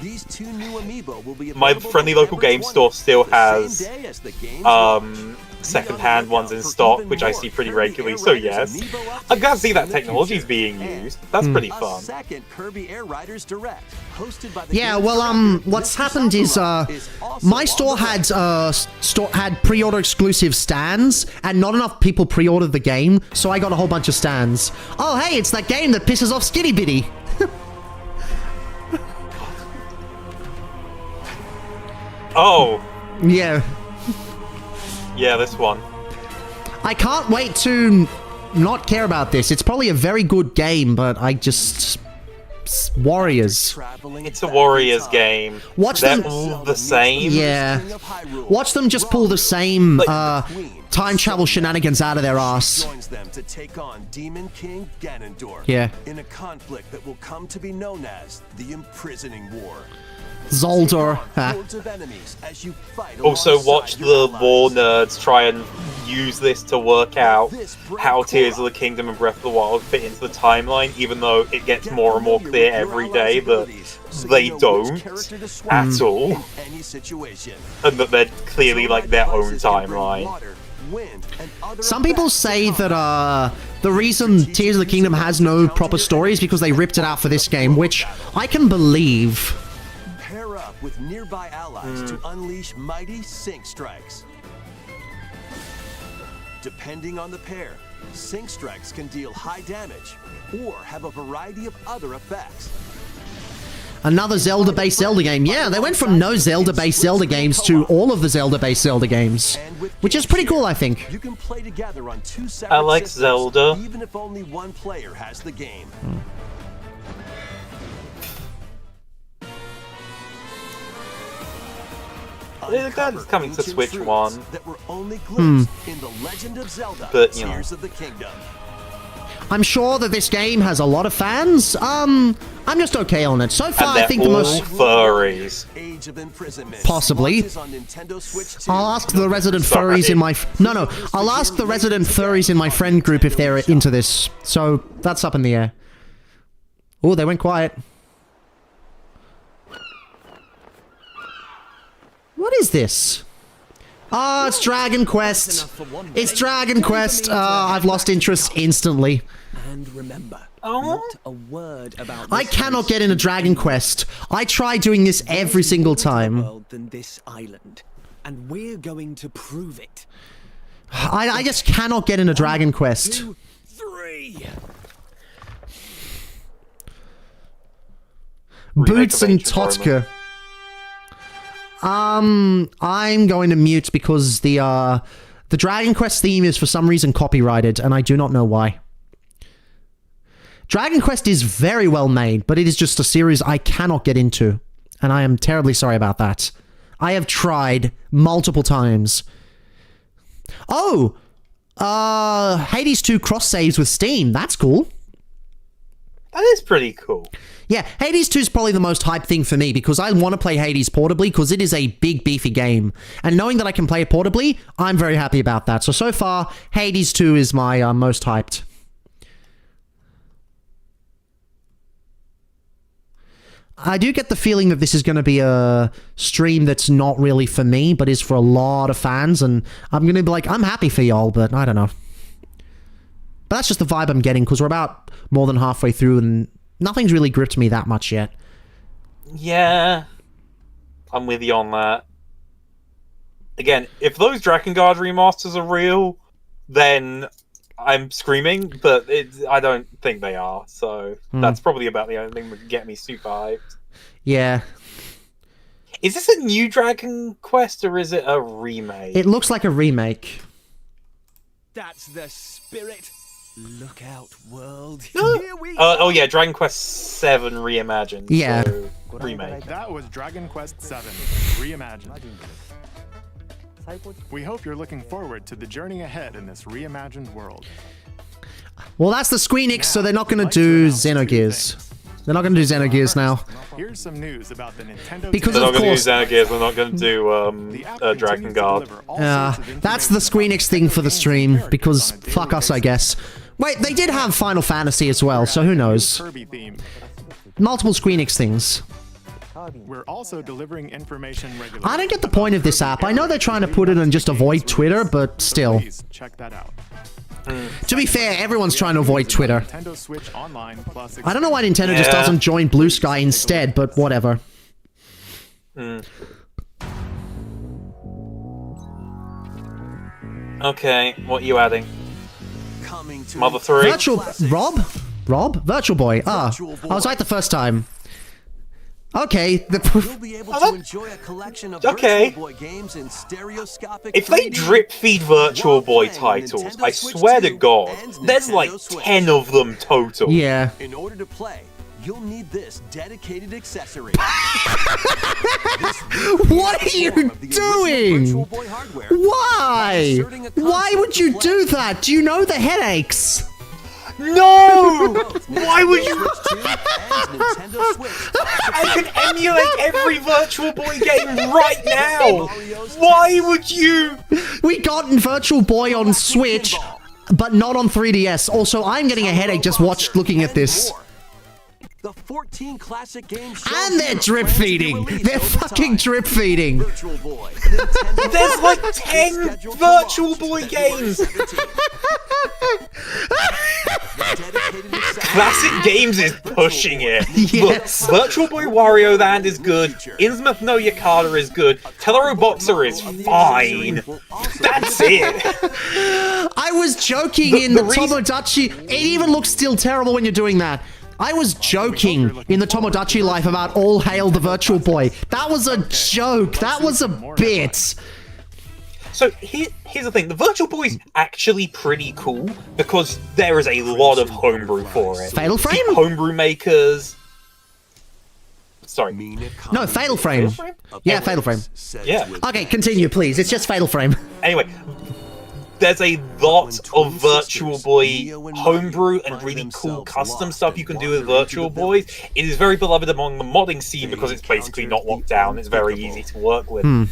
These two new amiibo will be my friendly local game store still has second-hand ones in stock, which I see pretty regularly, so yes. I'm glad to see that technology is being used. That's pretty fun. Yeah, well, what's happened is, my store had pre-order exclusive stands, and not enough people pre-ordered the game, so I got a whole bunch of stands. Oh, hey, it's that game that pisses off Skitty Bitty. Oh. Yeah. Yeah, this one. I can't wait to not care about this. It's probably a very good game, but I just... Warriors. It's a Warriors game. They're all the same. Yeah. Watch them just pull the same time travel shenanigans out of their ass. To take on Demon King Ganondorf. Yeah. In a conflict that will come to be known as the Imprisoning War. Zoldor. Also, watch the lore nerds try and use this to work out how Tears of the Kingdom and Breath of the Wild fit into the timeline, even though it gets more and more clear every day that they don't at all, and that they're clearly like their own timeline. Some people say that the reason Tears of the Kingdom has no proper story is because they ripped it out for this game, which I can believe. Pair up with nearby allies to unleash mighty sync strikes. Depending on the pair, sync strikes can deal high damage or have a variety of other effects. Another Zelda-based Zelda game. Yeah, they went from no Zelda-based Zelda games to all of the Zelda-based Zelda games, which is pretty cool, I think. You can play together on two separate I like Zelda. even if only one player has the game. That's coming to Switch 1. That were only glimpsed in The Legend of Zelda: But, you know. Tears of the Kingdom. I'm sure that this game has a lot of fans. I'm just okay on it. So far, I think the most... furries. Age of Imprisonment. Possibly. On Nintendo Switch 2. I'll ask the resident furries in my... No. I'll ask the resident furries in my friend group if they're into this. So, that's up in the air. Oh, they went quiet. What is this? Oh, it's Dragon Quest. It's Dragon Quest. I've lost interest instantly. And remember, Oh, Not a word about I this cannot place get into Dragon Quest. I try doing this every single time. world than this island, and we're going to prove it. I just cannot get into Dragon Quest. 2, 3. Boots of and Ancient Totka. I'm going to mute because the Dragon Quest theme is for some reason copyrighted, and I do not know why. Dragon Quest is very well made, but it is just a series I cannot get into, and I am terribly sorry about that. I have tried multiple times. Oh! Hades 2 cross-saves with Steam. That's cool. that is pretty cool. Yeah, Hades 2 is probably the most hyped thing for me because I want to play Hades portably because it is a big, beefy game. And knowing that I can play it portably, I'm very happy about that. So far, Hades 2 is my most hyped. I do get the feeling that this is going to be a stream that's not really for me, but is for a lot of fans, and I'm going to be like, I'm happy for y'all, but I don't know. But that's just the vibe I'm getting, because we're about more than halfway through, and nothing's really gripped me that much yet. Yeah, I'm with you on that. Again, if those Drakengard remasters are real, then I'm screaming, but I don't think they are, so that's probably about the only thing that can get me super hyped. Yeah. Is this a new Dragon Quest, or is it a remake? It looks like a remake. That's the spirit. Look out, world. Here we oh yeah, Dragon Quest 7 reimagined. Yeah. So, remake. That was Dragon Quest 7 Reimagined. We hope you're looking forward to the journey ahead in this reimagined world. Well, that's the Squeenix, so they're not going to do Xenogears. They're not going to do Xenogears now. Here's some news about the Nintendo. Because They're of not going to course, do Xenogears, they're not going to do Drakengard. that's the Squeenix thing for the stream, because fuck us, I guess. Wait, they did have Final Fantasy as well, so who knows? Kirby theme. Multiple Squeenix things. We're also delivering information regularly. I don't get the point of this app. I know they're trying to put it and just avoid Twitter, but still. Please check that out. To be fair, everyone's trying to avoid Twitter. Nintendo Switch Online Plus. I don't know why Nintendo just doesn't join Blue Sky instead, but whatever. Okay, what are you adding? Mother 3? Virtual... Rob? Virtual Boy. I was right the first time. Okay. You'll be able to enjoy a collection of Okay. Virtual Boy games in stereoscopic If they 3D, drip feed Virtual Boy titles, I swear to God, there's like 10 of them total. Yeah. In order to play, you'll need this dedicated accessory. What are you doing? Why? Why would you do that? Do you know the headaches? No! Why would you? I can emulate every Virtual Boy game right now! Why would you? We got Virtual Boy on Switch, but not on 3DS. Also, I'm getting a headache just looking at this. The 14 classic games And they're drip feeding. They're fucking drip feeding. There's like 10 Virtual Boy games! Classic Games is pushing it. Yes. Look, Virtual Boy Wario Land is good. Innsmouth no Yakata is good. Tellero Boxer is fine. That's it. I was joking in the Tomodachi. It even looks still terrible when you're doing that. I was joking in the Tomodachi Life about All Hail the Virtual Boy. That was a joke. That was a bit. So here's the thing, the Virtual Boy's actually pretty cool because there is a lot of homebrew for it. Fatal Frame? Homebrew makers. Sorry. No, Fatal Frame. Yeah, Fatal Frame. Yeah. Okay, continue, please. It's just Fatal Frame. Anyway, there's a lot of Virtual Boy homebrew and really cool custom stuff you can do with Virtual Boys. It is very beloved among the modding scene because it's basically not locked down. It's very easy to work with.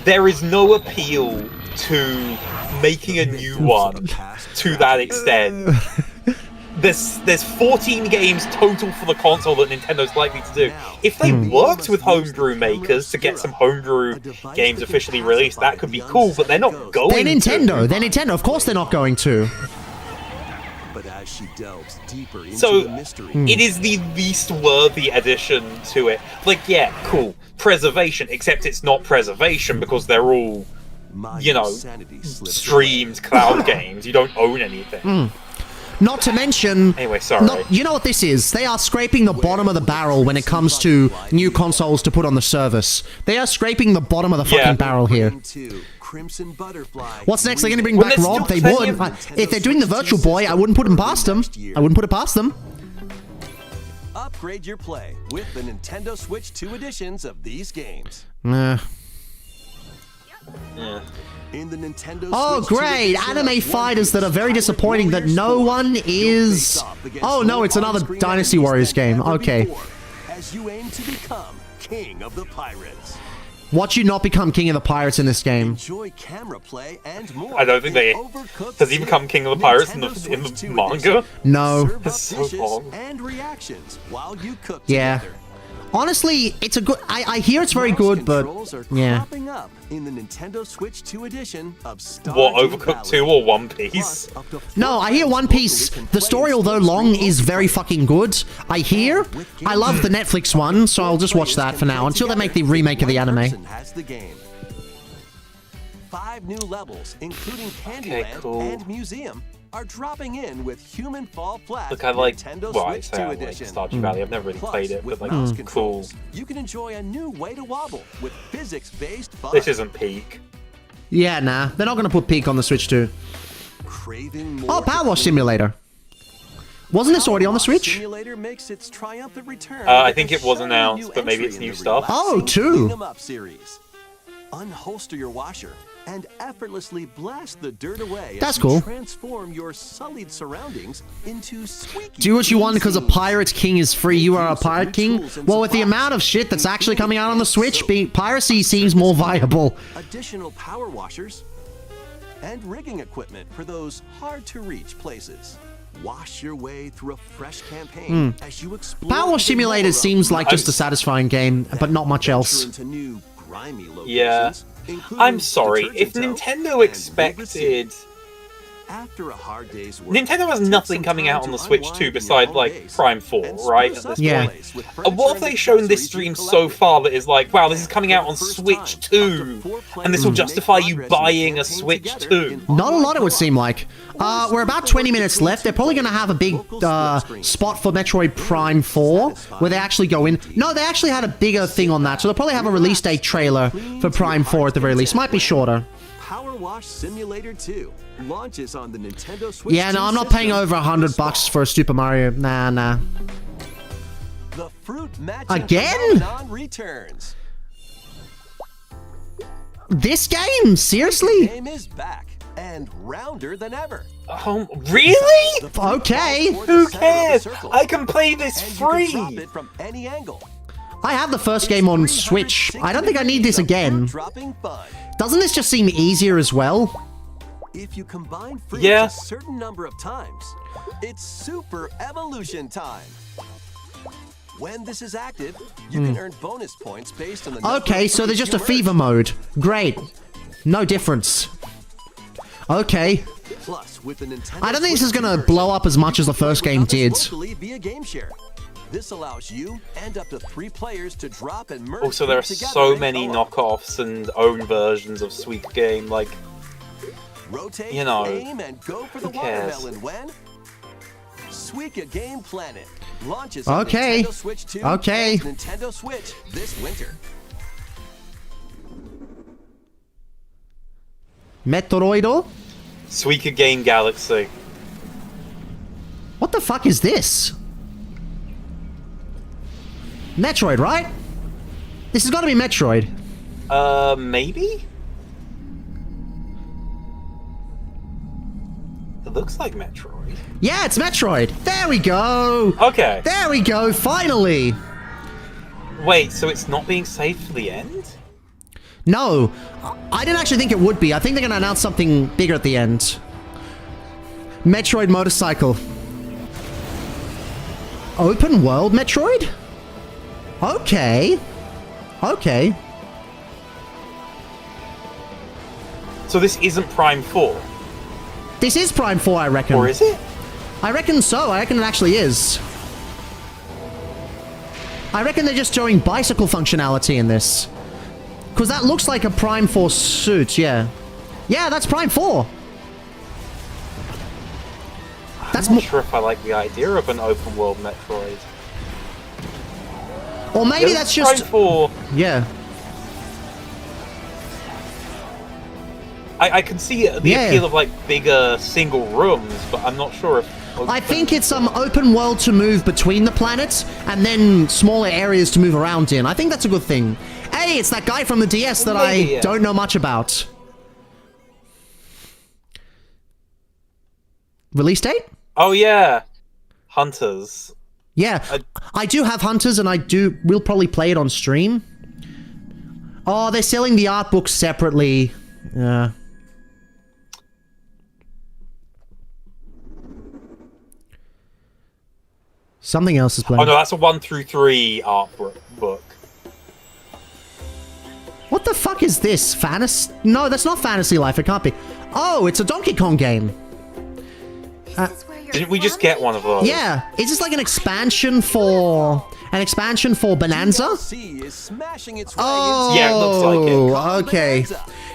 There is no appeal to making a new one to that extent. There's 14 games total for the console that Nintendo's likely to do. If they worked with homebrew makers to get some homebrew games officially released, that could be cool, but they're not going They're Nintendo. to. They're Nintendo. Of course they're not going to. as she delves deeper into So, the mystery. it is the least worthy addition to it. Like, yeah, cool. Preservation, except it's not preservation because they're all, you know, sanity slips streamed cloud games. You don't own anything. Not to mention... Anyway, sorry. You know what this is? They are scraping the bottom of the barrel when it comes to new consoles to put on the service. They are scraping the bottom of the fucking barrel here. Crimson Butterfly. What's next? They're going to bring back Rob? They would. If they're doing the Virtual Boy, I wouldn't put them past them. I wouldn't put it past them. Upgrade your play with the Nintendo Switch 2 editions of these games. Nah. Yeah. In the Nintendo Oh, Switch 2 great! edition, Anime fighters that are very disappointing that no one is... Oh, no, it's another Dynasty Warriors game. Okay. As you aim to become King of the Pirates. Watch you not become King of the Pirates in this game. Enjoy camera play and more. I don't think they... Does he become King of the Pirates in the manga? No. It's so long. And reactions while you cook Yeah. together. Honestly, it's a good... I hear it's very good, but... Yeah. Popping up in the Nintendo Switch 2 edition of Star What, Overcooked 2 or One Piece? No, I hear One Piece. The story, although long, is very fucking good. I hear. I love the Netflix one, so I'll just watch that for now until they make the remake of the anime. Has the game. 5 new levels, including Okay, Candyland cool. and Museum, are dropping in with Human Fall Flat. Look, I like... Nintendo Well, I Switch say 2 I like edition. Stardew Valley. I've never really Plus, played it, with but, mouse like, cool. controls, you can enjoy a new way to wobble with physics-based fun. This isn't peak. Yeah, nah. They're not going to put Peak on the Switch 2. Craving Oh, more Power Wash Simulator. Wasn't this already on the Switch? Simulator makes its triumphant return. I think it was announced, but maybe it's new stuff. Oh, two. Beat 'em Up series. Unholster your washer and effortlessly blast the dirt away. That's as you cool. Transform your sullied surroundings into squeaky. Do what you want because a clean Pirate King is free. You are a Pirate King? Well, with the amount of shit that's actually coming out on the Switch, piracy seems more viable. additional power washers and rigging equipment for those hard-to-reach places. Wash your way through a fresh campaign as you explore. Power Wash Simulator seems like just a satisfying game, but not much else. Into new grimy locations, Yeah. including I'm sorry. If Detergent Tote Nintendo and expected... After a hard day's work, Nintendo has take nothing some coming time out on to the Switch unwind 2 in your besides, own like, base Prime 4, and right? spruce At up this your Yeah. point. place with And furniture what have and they shown this accessories stream you've so collected? far that is like, wow, this is coming out on For the first Switch time, 2, up to 4 and this will players justify make you progress in buying a campaign Switch together 2. in Not a lot, it online would seem like. We're about 20 minutes left. They're probably going to have a big spot for Metroid Prime 4, where they actually go in. No, they actually had a bigger thing on that, so they'll probably have a release date trailer for Prime 4 at the very least. Might be shorter. Power Wash Simulator 2 launches on the Nintendo Switch. Yeah, no, I'm not paying over $100 for a Super Mario. Nah. The fruit matching Again? phenomenon returns. This game? Seriously? The game is back and rounder than ever. Really? The fruit Okay. falls toward the Who center of the cares? circle, I can play this and you can drop free! it from any angle. I have the first game on Switch. I don't think I need this again. Dropping fun. Doesn't this just seem easier as well? If you combine fruits Yeah. a certain number of times, it's super evolution time. When this is active, you can earn bonus points based on the number Okay, of so there's fruits just a you fever merge. mode. Great. No difference. Okay. Plus, with the Nintendo I don't think this Switch is gonna version, blow up as much as the first game did. locally via game share. This allows you and up to 3 players to drop and merge. Also, there are fruit together so in many co-op. knockoffs and own versions of Sweet Game, like... Rotate, you know, aim, and go for the who cares? watermelon when Suika Game Planet launches Okay. on Nintendo Switch 2 Okay. and Nintendo Switch this winter. Metroid? Suika Game Galaxy. What the fuck is this? Metroid, right? This has got to be Metroid. Maybe? It looks like Metroid. Yeah, it's Metroid. There we go. Okay. There we go, finally. Wait, so it's not being saved for the end? No, I didn't actually think it would be. I think they're going to announce something bigger at the end. Metroid Motorcycle. Open world Metroid? Okay. Okay. So this isn't Prime 4? This is Prime 4, I reckon. Or is it? I reckon so. I reckon it actually is. I reckon they're just showing bicycle functionality in this. Because that looks like a Prime 4 suit, yeah. Yeah, that's Prime 4. I'm not sure if I like the idea of an open world Metroid. Or maybe that's just... Prime 4. Yeah. I can see the appeal of, like, bigger single rooms, but I'm not sure if... I think it's open world to move between the planets, and then smaller areas to move around in. I think that's a good thing. Hey, it's that guy from the DS that I don't know much about. Release date? Oh, yeah. Hunters. Yeah, I do have Hunters, and we'll probably play it on stream. Oh, they're selling the art books separately. Yeah. Something else is playing. Oh no, that's a 1 through 3 art book. What the fuck is this? Fantasy? No, that's not Fantasy Life. It can't be. Oh, it's a Donkey Kong game. Didn't we just get one of those? Yeah, is this like an expansion for Bonanza? Oh, yeah, it looks like it. Okay.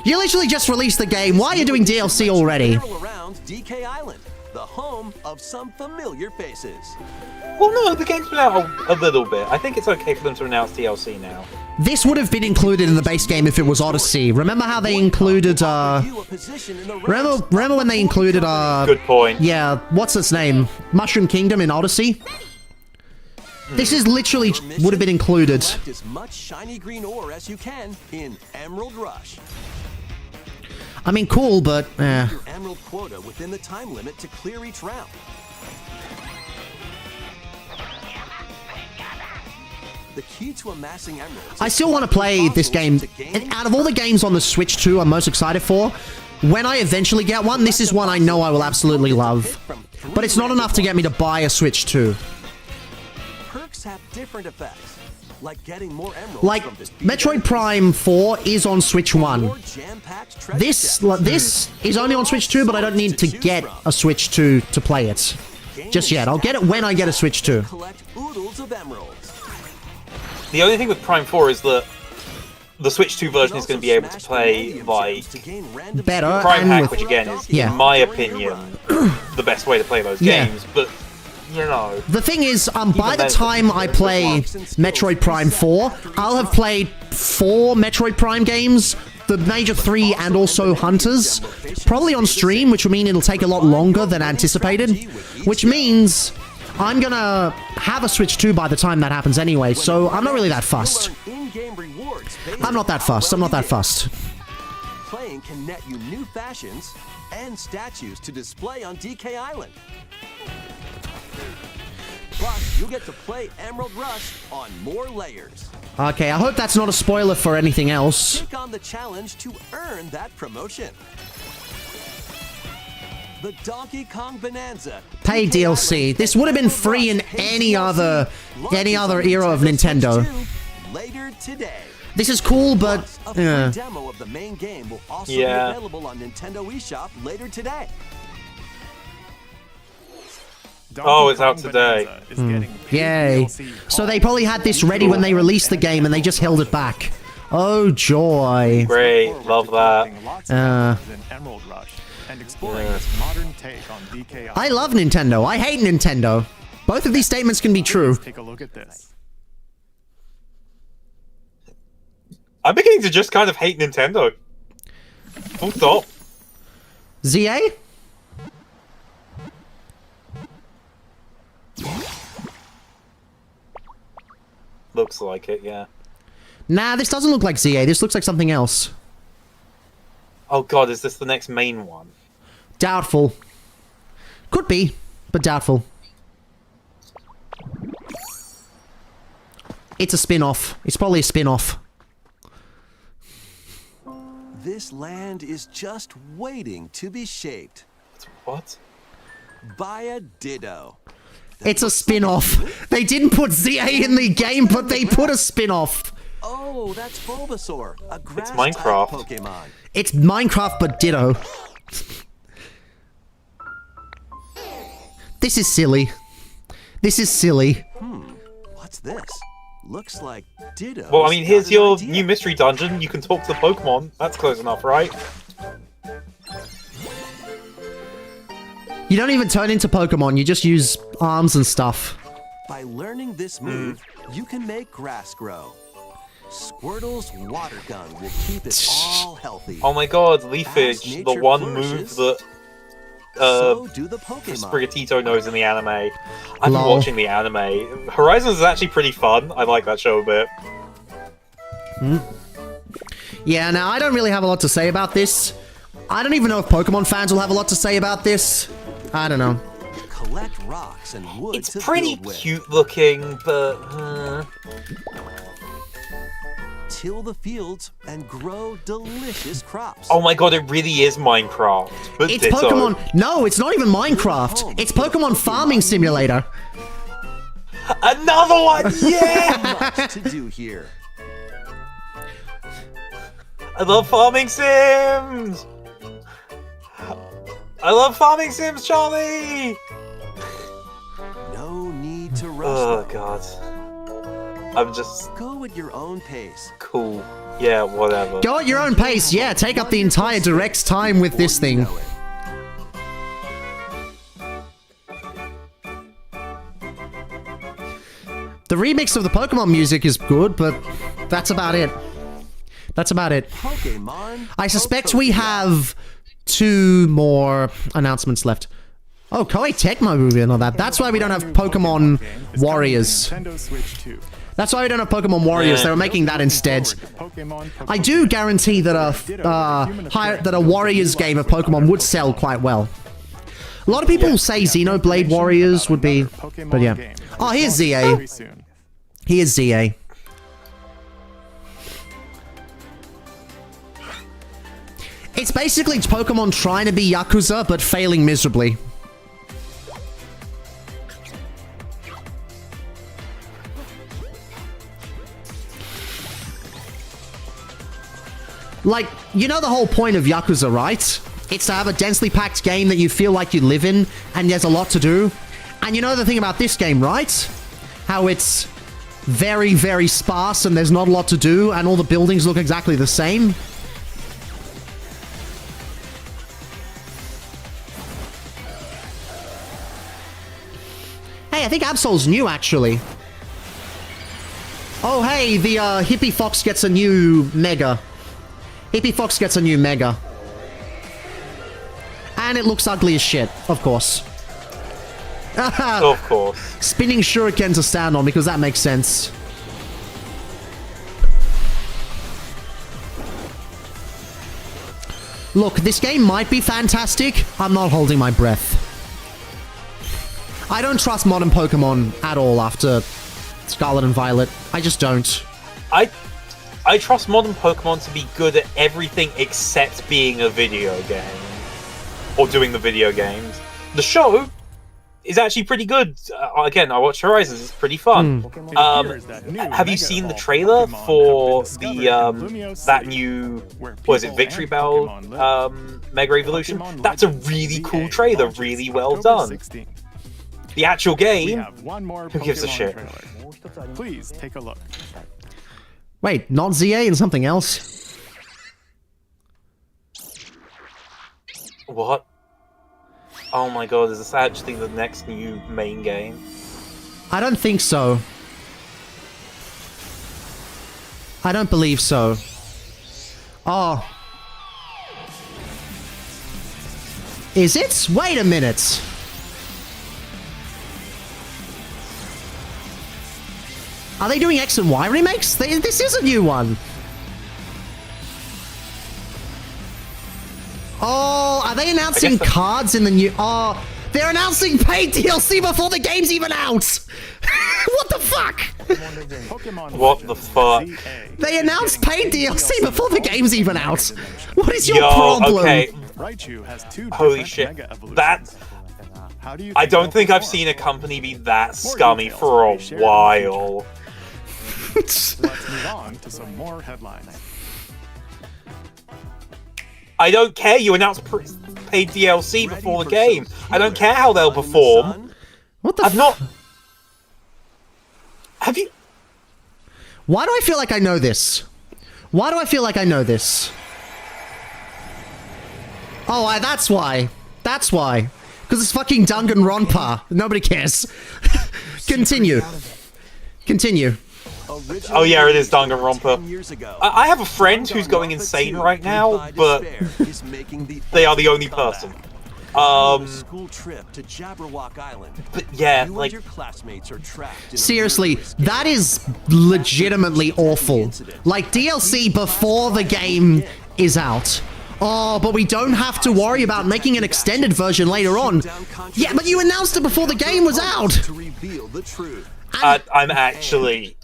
You literally just released the game. Why are you doing DLC already? Around DK Island, the home of some familiar faces. Well, no, the game's been out a little bit. I think it's okay for them to announce DLC now. This would have been included in the base game if it was Odyssey. Remember how they included, remember when they included, Good point. Yeah, what's its name? Mushroom Kingdom in Odyssey? This is literally would have been included. Collect as much shiny green ore as you can in Emerald Rush. I mean, cool, but, Your emerald quota within the time limit to clear each round. The key to amassing emeralds. I still want to play this game. And out of all the games on the Switch 2 I'm most excited for, when I eventually get one, this is one I know I will absolutely love. But it's not enough to get me to buy a Switch 2. Perks have different effects, like getting more emeralds. Like, Metroid Prime 4 is on Switch 1. This is only on Switch 2, but I don't need to get a Switch 2 to play it. Just yet. I'll get it when I get a Switch 2. Collect oodles of emeralds. The only thing with Prime 4 is that the Switch 2 version is going to be able to play, like, better Prime Hack, with, which again is, yeah, in my opinion, the best way to play those games, but, you know. The thing is, by the time I play Metroid Prime 4, I'll have played 4 Metroid Prime games, the major 3 and also Hunters, probably on stream, which will mean it'll take a lot longer than anticipated, which means I'm gonna have a Switch 2 by the time that happens anyway, so I'm not really that fussed. I'm not that fussed. I'm not that fussed. Playing can net you new fashions and statues to display on DK Island. Plus, you'll get to play Emerald Rush on more layers. Okay, I hope that's not a spoiler for anything else. Take on the challenge to earn that promotion. The Donkey Kong Bonanza. Pay DLC. This would have been free in any other era of Nintendo. Later today. This is cool, but a free demo of the main game will also be available on Nintendo eShop later today. Oh, it's out today. Yay. So they probably had this ready when they released the game and they just held it back. Oh, joy. Great. Love that. I love Nintendo. I hate Nintendo. Both of these statements can be true. Take a look at this. I'm beginning to just kind of hate Nintendo. Full stop. ZA? Looks like it, yeah. Nah, this doesn't look like ZA. This looks like something else. Oh god, is this the next main one? Doubtful. Could be, but doubtful. It's a spin-off. It's probably a spin-off. This land is just waiting to be shaped. What? By a Ditto. It's a spin-off. They didn't put ZA in the game, but they put a spin-off. Oh, that's Bulbasaur, a grass It's Minecraft. Pokemon. It's Minecraft, but Ditto. This is silly. This is silly. What's this? Looks like Ditto. Well, I mean, here's your new mystery dungeon. You can talk to the Pokemon. That's close enough, right? You don't even turn into Pokemon, you just use arms and stuff. By learning this move, you can make grass grow. Squirtle's water gun will keep it all healthy. Oh my god, Leafage, the one move that So do the Pokemon. Sprigatito knows in the anime. I've been Lol. watching the anime. Horizons is actually pretty fun. I like that show a bit. Yeah, now I don't really have a lot to say about this. I don't even know if Pokemon fans will have a lot to say about this. I don't know. Collect rocks and wood It's to pretty build with. cute looking, but... Till the fields and grow delicious crops. Oh my god, it really is Minecraft. But It's Ditto. Pokemon. No, it's not even Minecraft. It's Pokemon Farming Simulator. Another one! Yeah! Much to do here. I love farming sims! I love farming sims, Charlie! No need to rush. Oh god. I'm just Go at your own pace. cool. Yeah, whatever. Go at your own pace. Yeah, take up the entire direct time with this thing. Know it. The remix of the Pokemon music is good, but that's about it. That's about it. Pokemon. I suspect we have 2 more announcements left. Oh, Koei Tecmo movie and all that. That's why we don't have Pokemon Warriors. Nintendo Switch 2. That's why we don't have Pokemon Warriors. They were making that instead. I do guarantee that a Warriors game of Pokemon would sell quite well. A lot of people say Xenoblade Warriors would be, but yeah. Oh, here's ZA. Here's ZA. It's basically Pokemon trying to be Yakuza, but failing miserably. Like, you know the whole point of Yakuza, right? It's to have a densely packed game that you feel like you live in, and there's a lot to do. And you know the thing about this game, right? How it's very, very sparse and there's not a lot to do, and all the buildings look exactly the same. Hey, I think Absol's new, actually. Oh, hey, the Hippie Fox gets a new Mega. Hippie Fox gets a new Mega. And it looks ugly as shit, of course. Of course. Spinning shuriken to stand on, because that makes sense. Look, this game might be fantastic. I'm not holding my breath. I don't trust modern Pokemon at all after Scarlet and Violet. I just don't. I trust modern Pokemon to be good at everything except being a video game. Or doing the video games. The show is actually pretty good. Again, I watched Horizons, it's pretty fun. Have you seen the trailer for the that new, what is it, Victory Bell Mega Evolution? That's a really cool trailer, really well done. The actual game, who gives a shit? Please take a look. Wait, not ZA and something else? What? Oh my god, is this actually the next new main game? I don't think so. I don't believe so. Oh. Is it? Wait a minute. Are they doing X and Y remakes? This is a new one. Oh, are they announcing cards in the new... Oh, they're announcing paid DLC before the game's even out! What the fuck? What the fuck? They announced paid DLC before the game's even out! What is your problem? Okay. Holy shit. That... I don't think I've seen a company be that scummy for a while. Let's move on to some more headlines. I don't care, you announced paid DLC before the game. I don't care how they'll perform. What the? I've not. Have you? Why do I feel like I know this? Why do I feel like I know this? Oh, that's why. That's why. Because it's fucking Danganronpa. Nobody cares. Continue. Continue. Oh yeah, it is Danganronpa. I have a friend who's going insane right now, but they are the only person. School trip to Jabberwock Island. But yeah, You like, and your classmates are trapped in a Seriously, murderous game. that is legitimately awful. Like, DLC before the game is out. Oh, but we don't have to worry about making an extended version later on. Yeah, but you announced it before the game was out! To reveal the truth. I'm actually...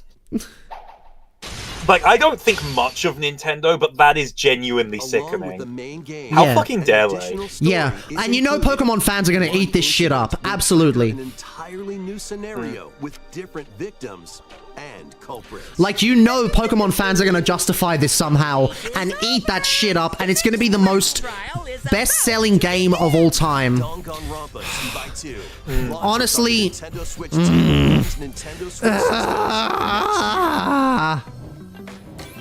Like, I don't think much of Nintendo, but that is genuinely Along with sickening. the main game, How Yeah. fucking dare they? Yeah, and you know Pokemon fans are gonna eat this shit up. Absolutely. An entirely new scenario with different victims and culprits. Like, you know Pokemon fans are gonna justify this somehow and eat that shit up, and it's gonna be the most best-selling game of all time. Danganronpa 2x2. Launches on Honestly- Nintendo Switch 2. Nintendo Switch Ah.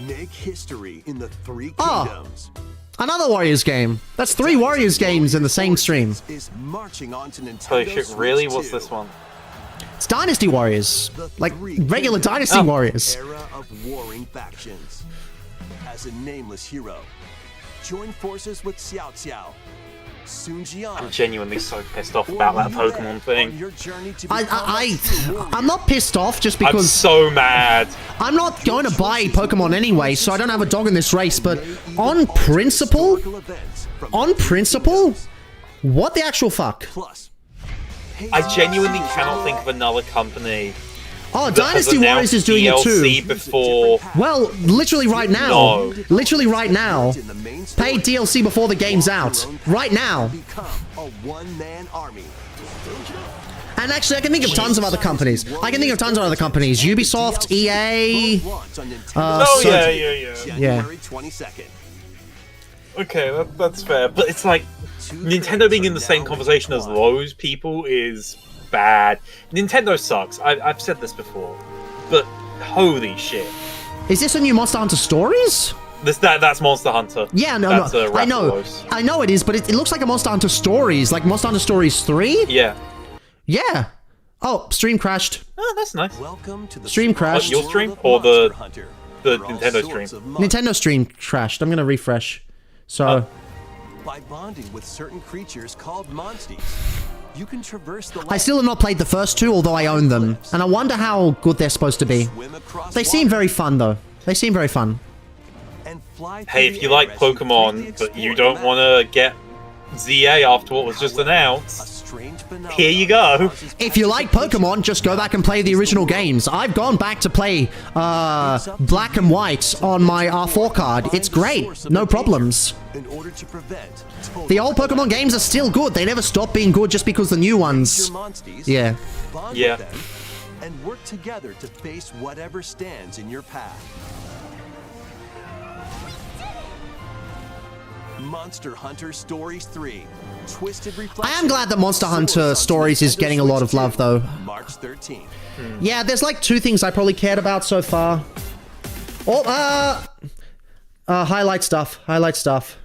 Make history in the Three Oh. Kingdoms. Another Warriors game. That's 3 Warriors games in the same stream. Is marching onto Nintendo Holy shit, Switch really? 2. What's this one? It's Dynasty Warriors. The Like, Three regular Kingdoms. Dynasty Oh. Warriors. Era of warring factions. As a nameless hero, join forces with Xiao Xiao, Sun Jian. I'm genuinely so pissed off about that Pokemon thing. I'm not pissed off just I'm because so mad. I'm not going to buy Pokemon anyway, so I don't have a dog in this race, but on principle, what the actual fuck? Plus, I genuinely cannot think of another company Oh, that Dynasty has Warriors is doing it DLC too. before. Well, literally right now. No. Literally right now. Paid DLC before the game's out. Right now. become a one-man army. And actually, I can think of tons of other companies. Ubisoft, EA. Launch on Nintendo Oh, so- yeah. January 22nd. Okay, that's fair. But it's like, Nintendo being in the same conversation as those people is bad. Nintendo sucks. I've said this before. But holy shit. Is this a new Monster Hunter Stories? That's Monster Hunter. Yeah, no, That's no. I know. Rathalos. I know it is, but it looks like a Monster Hunter Stories. Like Monster Hunter Stories 3? Yeah. Yeah. Oh, stream crashed. Oh, that's nice. Welcome to the Stream crashed. Your world stream of or Monster Hunter, the where all Nintendo sorts stream? of monsters Nintendo stream crashed. I'm gonna refresh. So, by bonding with certain creatures called monsties. You can traverse the I still have not played the first 2, although I own them. And I wonder how good they're supposed to be. swim across They seem water, very fun, though. They seem very fun. and fly Hey, through if the you air like as you Pokemon, freely but you explore don't the want to get ZA after what was just However, announced, a strange phenomenon here you go. causes If you like Pokemon, just go back and play the original games. I've gone back to play Black and White on my R4 card. It's great. No problems. in order to prevent total The old Pokemon games are still good. They never stop being good just because the new ones. your monsties, Yeah. bond Yeah. with them, and work together to face whatever stands in your path. Monster Hunter Stories 3. Twisted I Reflection. am glad that Monster Hunter Source on Stories is Nintendo getting a lot of Switch love, 2, though. March 13th. Yeah, there's like 2 things I probably cared about so far. Oh, highlight stuff. Highlight stuff.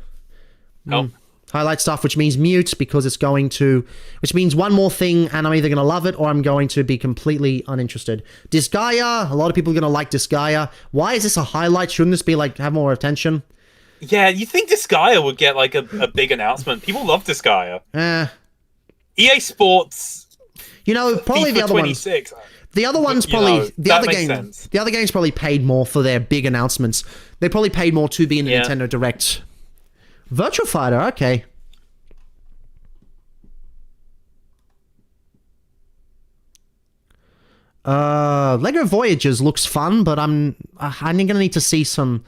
Oh. Highlight stuff, which means mute because it's going to... Which means one more thing, and I'm either going to love it or I'm going to be completely uninterested. Disgaea. A lot of people are going to like Disgaea. Why is this a highlight? Shouldn't this be like, have more attention? Yeah, you think Disgaea would get like a big announcement? People love Disgaea. EA Sports. You know, probably FIFA the other ones. 26. The other one's You probably know, the that other makes game. sense. The other games probably paid more for their big announcements. They probably paid more to be in the Yeah. Nintendo Direct. Virtua Fighter, okay. Lego Voyages looks fun, but I'm gonna need to see some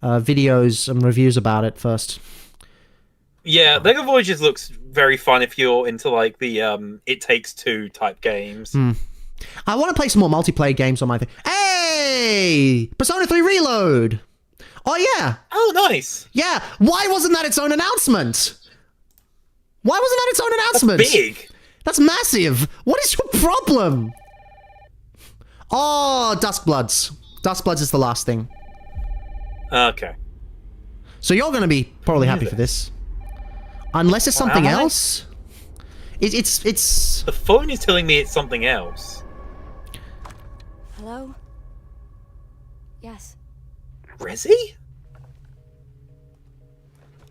videos and reviews about it first. Yeah, Lego Voyages looks very fun if you're into like the It Takes Two type games. I want to play some more multiplayer games on my thing. Hey! Persona 3 Reload! Oh, yeah! Oh, nice. Yeah! Why wasn't that its own announcement? Why wasn't that its own announcement? Big. That's massive! What is your problem? Oh, Duskbloods. Duskbloods is the last thing. Okay. So you're gonna be probably happy for this. Unless it's something am I? else. It's... The phone is telling me it's something else. Hello? Yes. Resi?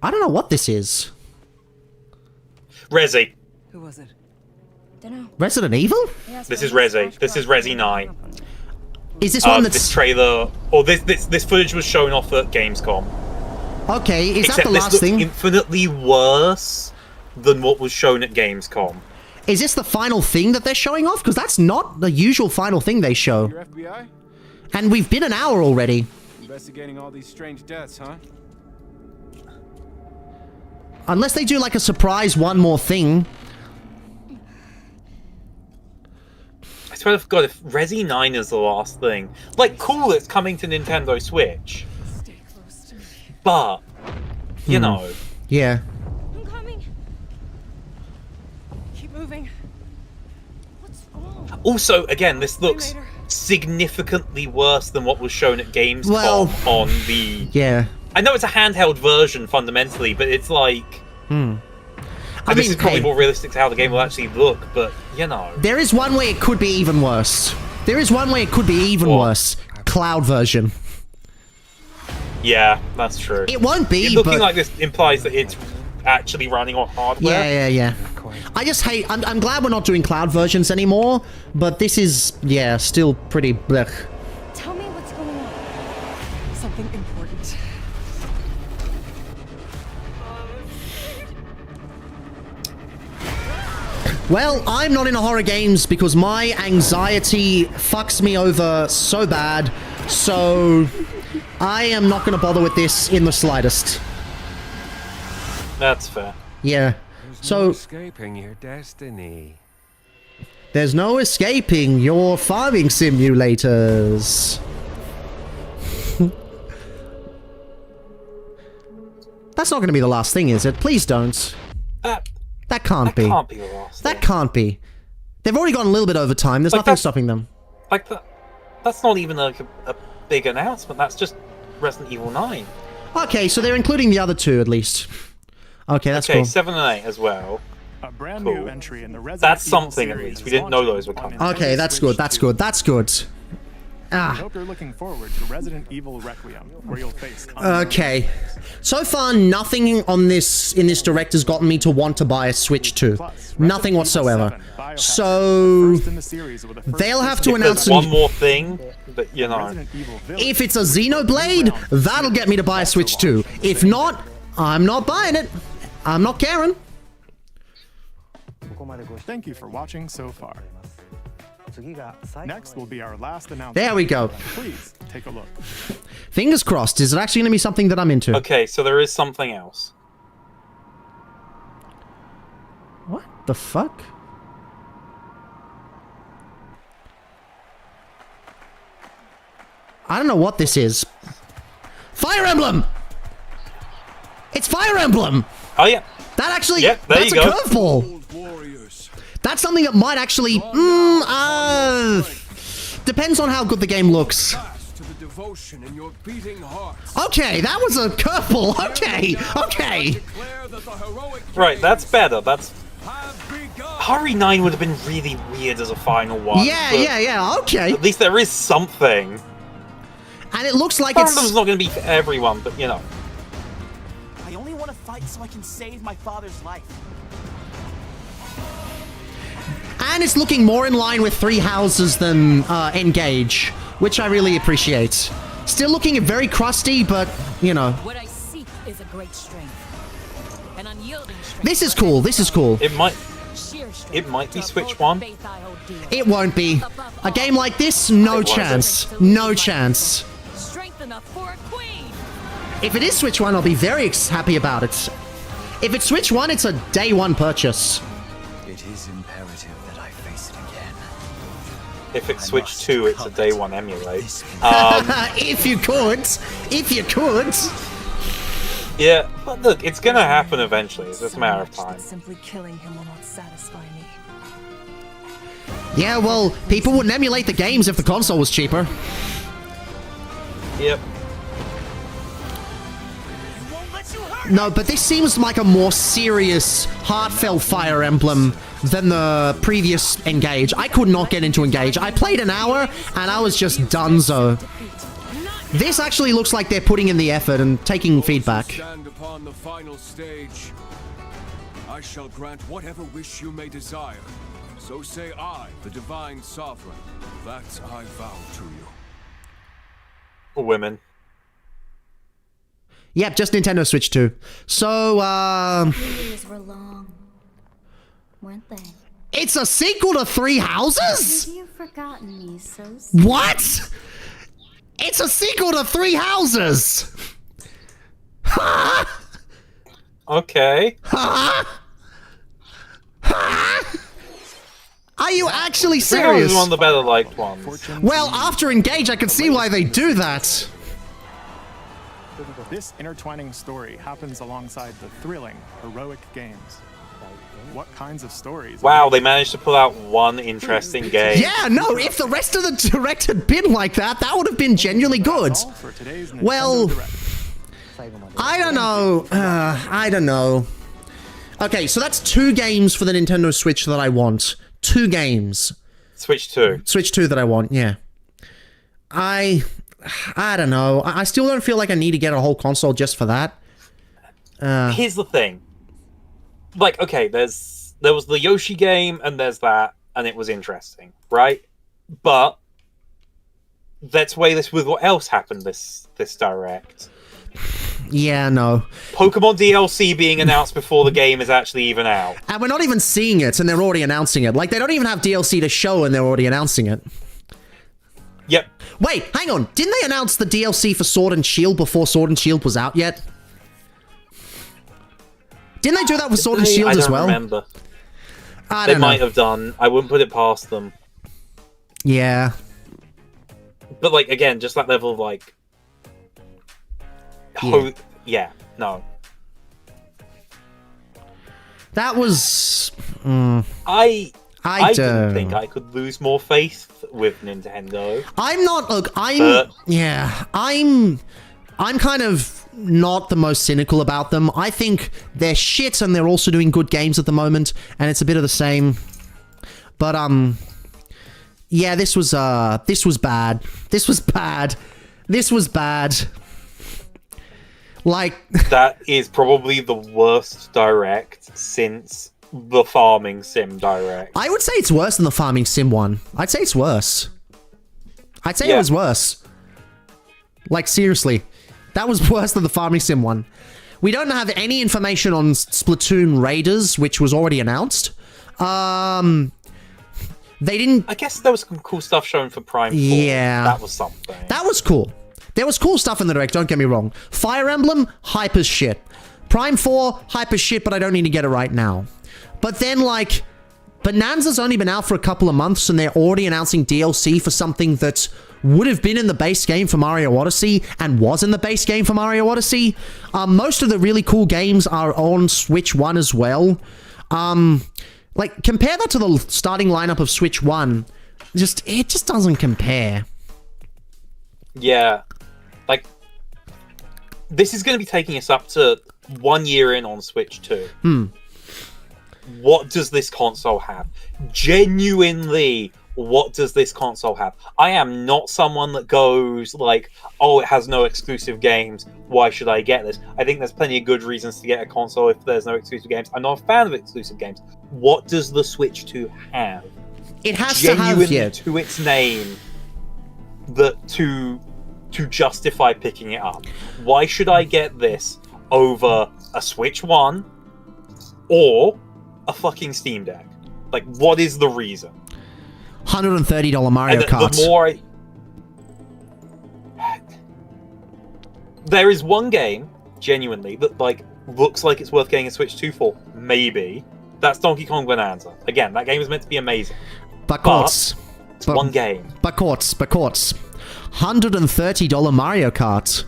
I don't know what this is. Resi. Who was it? Dunno. Resident Evil? This is Resi. This is Resi 9. Is this one that's... This trailer, or this footage was shown off at Gamescom. Okay, is Except that the this last looks thing? infinitely worse than what was shown at Gamescom. Is this the final thing that they're showing off? Because that's not the usual final thing they show. Your FBI? And we've been an hour already. Investigating all these strange deaths, huh? Unless they do like a surprise one more thing. I swear to God, if Resi 9 is the last thing, like, cool, it's coming to Nintendo Switch. Stay close to me. But, you know. Yeah. I'm coming. Keep moving. What's wrong? Also, again, this looks significantly worse than what was shown at Gamescom on the... Yeah. I know it's a handheld version, fundamentally, but it's like... I this mean, is probably hey, more realistic to how the game will actually look, but, you know. there is one way it could be even worse. There is one way it could be even What? worse. Cloud version. Yeah, that's true. It won't be, looking but... like this implies that it's actually running on hardware. Yeah. I just hate... I'm glad we're not doing cloud versions anymore, but this is, yeah, still pretty blech. Tell me what's going on. Something important. Well, I'm not into horror games because my anxiety fucks me over so bad, so I am not going to bother with this in the slightest. That's fair. Yeah. So, escaping your destiny. there's no escaping your farming simulators. That's not going to be the last thing, is it? Please don't. That can't be. That can't be the last That can't be. They've already gone a little bit over time. There's nothing stopping them. Like, that's not even like a big announcement. That's just Resident Evil 9. Okay, so they're including the other two, at least. Okay, that's okay, cool. 7 and 8 as well. A brand Cool. new entry in the Resident That's Evil something, at series least. We is didn't know launching those were on coming. Nintendo Okay, that's Switch good, that's 2. good, that's good. I Ah. hope you're looking forward to Resident Evil Requiem, where you'll face... Okay. So far, nothing on this in this direct has gotten me to want to buy a Switch 2. Nothing whatsoever. So they'll have to announce one more thing, but you know. If it's a Xenoblade, that'll get me to buy a Switch 2. If not, I'm not buying it. I'm not caring. Thank you for watching so far. Next will be our last announcement. There we go. Please take a look. Fingers crossed. Is it actually going to be something that I'm into? Okay, so there is something else. What the fuck? I don't know what this is. Fire Emblem! It's Fire Emblem! Oh, yeah. That actually... Yeah, there that's you a go. curveball! That's something that might actually... depends on how good the game looks. Okay, that was a curveball. Okay. Right, that's better. That's... Hurry 9 would have been really weird as a final one. Yeah, okay. At least there is something. And it looks like Fire it's... Emblem's not going to be for everyone, but you know. I only want to fight so I can save my father's life. And it's looking more in line with Three Houses than Engage, which I really appreciate. Still looking very crusty, but, you know. What I seek is a great strength. An unyielding strength. This is cool, this is cool. It might be Switch 1. It won't be. A game like this, no chance. No chance. Strength enough for a queen. If it is Switch 1, I'll be very happy about it. If it's Switch 1, it's a day one purchase. It is imperative that I face it again. If it's Switch 2, it's a day one emulate. If you could. Yeah, but look, it's gonna happen eventually. It's just a matter of time. Simply killing him will not satisfy me. Yeah, well, people wouldn't emulate the games if the console was cheaper. Yep. No, but this seems like a more serious, heartfelt Fire Emblem than the previous Engage. I could not get into Engage. I played an hour, and I was just donezo. This actually looks like they're putting in the effort and taking feedback. Stand upon the final stage. I shall grant whatever wish you may desire. So say I, the Divine Sovereign, that I vow to you. Women. Yep, just Nintendo Switch 2. So, Days were long, weren't they? it's a sequel to Three Houses? Have you forgotten me so soon? What? It's a sequel to Three Houses! Okay. Are you actually Three Houses serious? is one of the better liked ones. Well, after Engage, I can see why they do that. This intertwining story happens alongside the thrilling, heroic games. What kinds of stories? Wow, they managed to pull out one interesting game. Yeah, no, if the rest of the Direct had been like that, that would have been genuinely good. Well, I don't know. I don't know. Okay, so that's 2 games for the Nintendo Switch that I want. 2 games. Switch 2. Switch 2 that I want, yeah. I don't know. I still don't feel like I need to get a whole console just for that. Here's the thing. Like, okay, there was the Yoshi game, and there's that, and it was interesting, right? But let's weigh this with what else happened this Direct. Yeah, no. Pokemon DLC being announced before the game is actually even out. And we're not even seeing it, and they're already announcing it. Like, they don't even have DLC to show, and they're already announcing it. Yep. Wait, hang on. Didn't they announce the DLC for Sword and Shield before Sword and Shield was out yet? Didn't they do that with Sword and Shield as well? I don't remember. I don't know. They might have done. I wouldn't put it past them. Yeah. But, like, again, just that level of, like... Yeah, no. That was... I don't didn't think I could lose more faith with Nintendo. I'm not... Look, I'm kind of not the most cynical about them. I think they're shit, and they're also doing good games at the moment, and it's a bit of the same. But, yeah, this was bad. This was bad. This was bad. Like... That is probably the worst Direct since the Farming Sim Direct. I would say it's worse than the Farming Sim one. I'd say it's worse. I'd say it was worse. Like, seriously. That was worse than the Farming Sim one. We don't have any information on Splatoon Raiders, which was already announced. They didn't... I guess there was some cool stuff shown for Prime 4. Yeah. That was something. That was cool. There was cool stuff in the Direct, don't get me wrong. Fire Emblem, hype as shit. Prime 4, hype as shit, but I don't need to get it right now. But then, like, Bonanza's only been out for a couple of months, and they're already announcing DLC for something that would have been in the base game for Mario Odyssey, and was in the base game for Mario Odyssey. Most of the really cool games are on Switch 1 as well. Like, compare that to the starting lineup of Switch 1. It just doesn't compare. Yeah. Like, this is going to be taking us up to 1 year in on Switch 2. What does this console have? Genuinely, what does this console have? I am not someone that goes like, oh, it has no exclusive games, why should I get this? I think there's plenty of good reasons to get a console if there's no exclusive games. I'm not a fan of exclusive games. What does the Switch 2 have? It has Genuinely to have... to its name that to justify picking it up. Why should I get this over a Switch 1 or a fucking Steam Deck? Like, what is the reason? $130 Mario Kart. The more there is one game, genuinely, that, like, looks like it's worth getting a Switch 2 for. Maybe. That's Donkey Kong Bonanza. Again, that game is meant to be amazing. But it's one game. But $130 Mario Kart.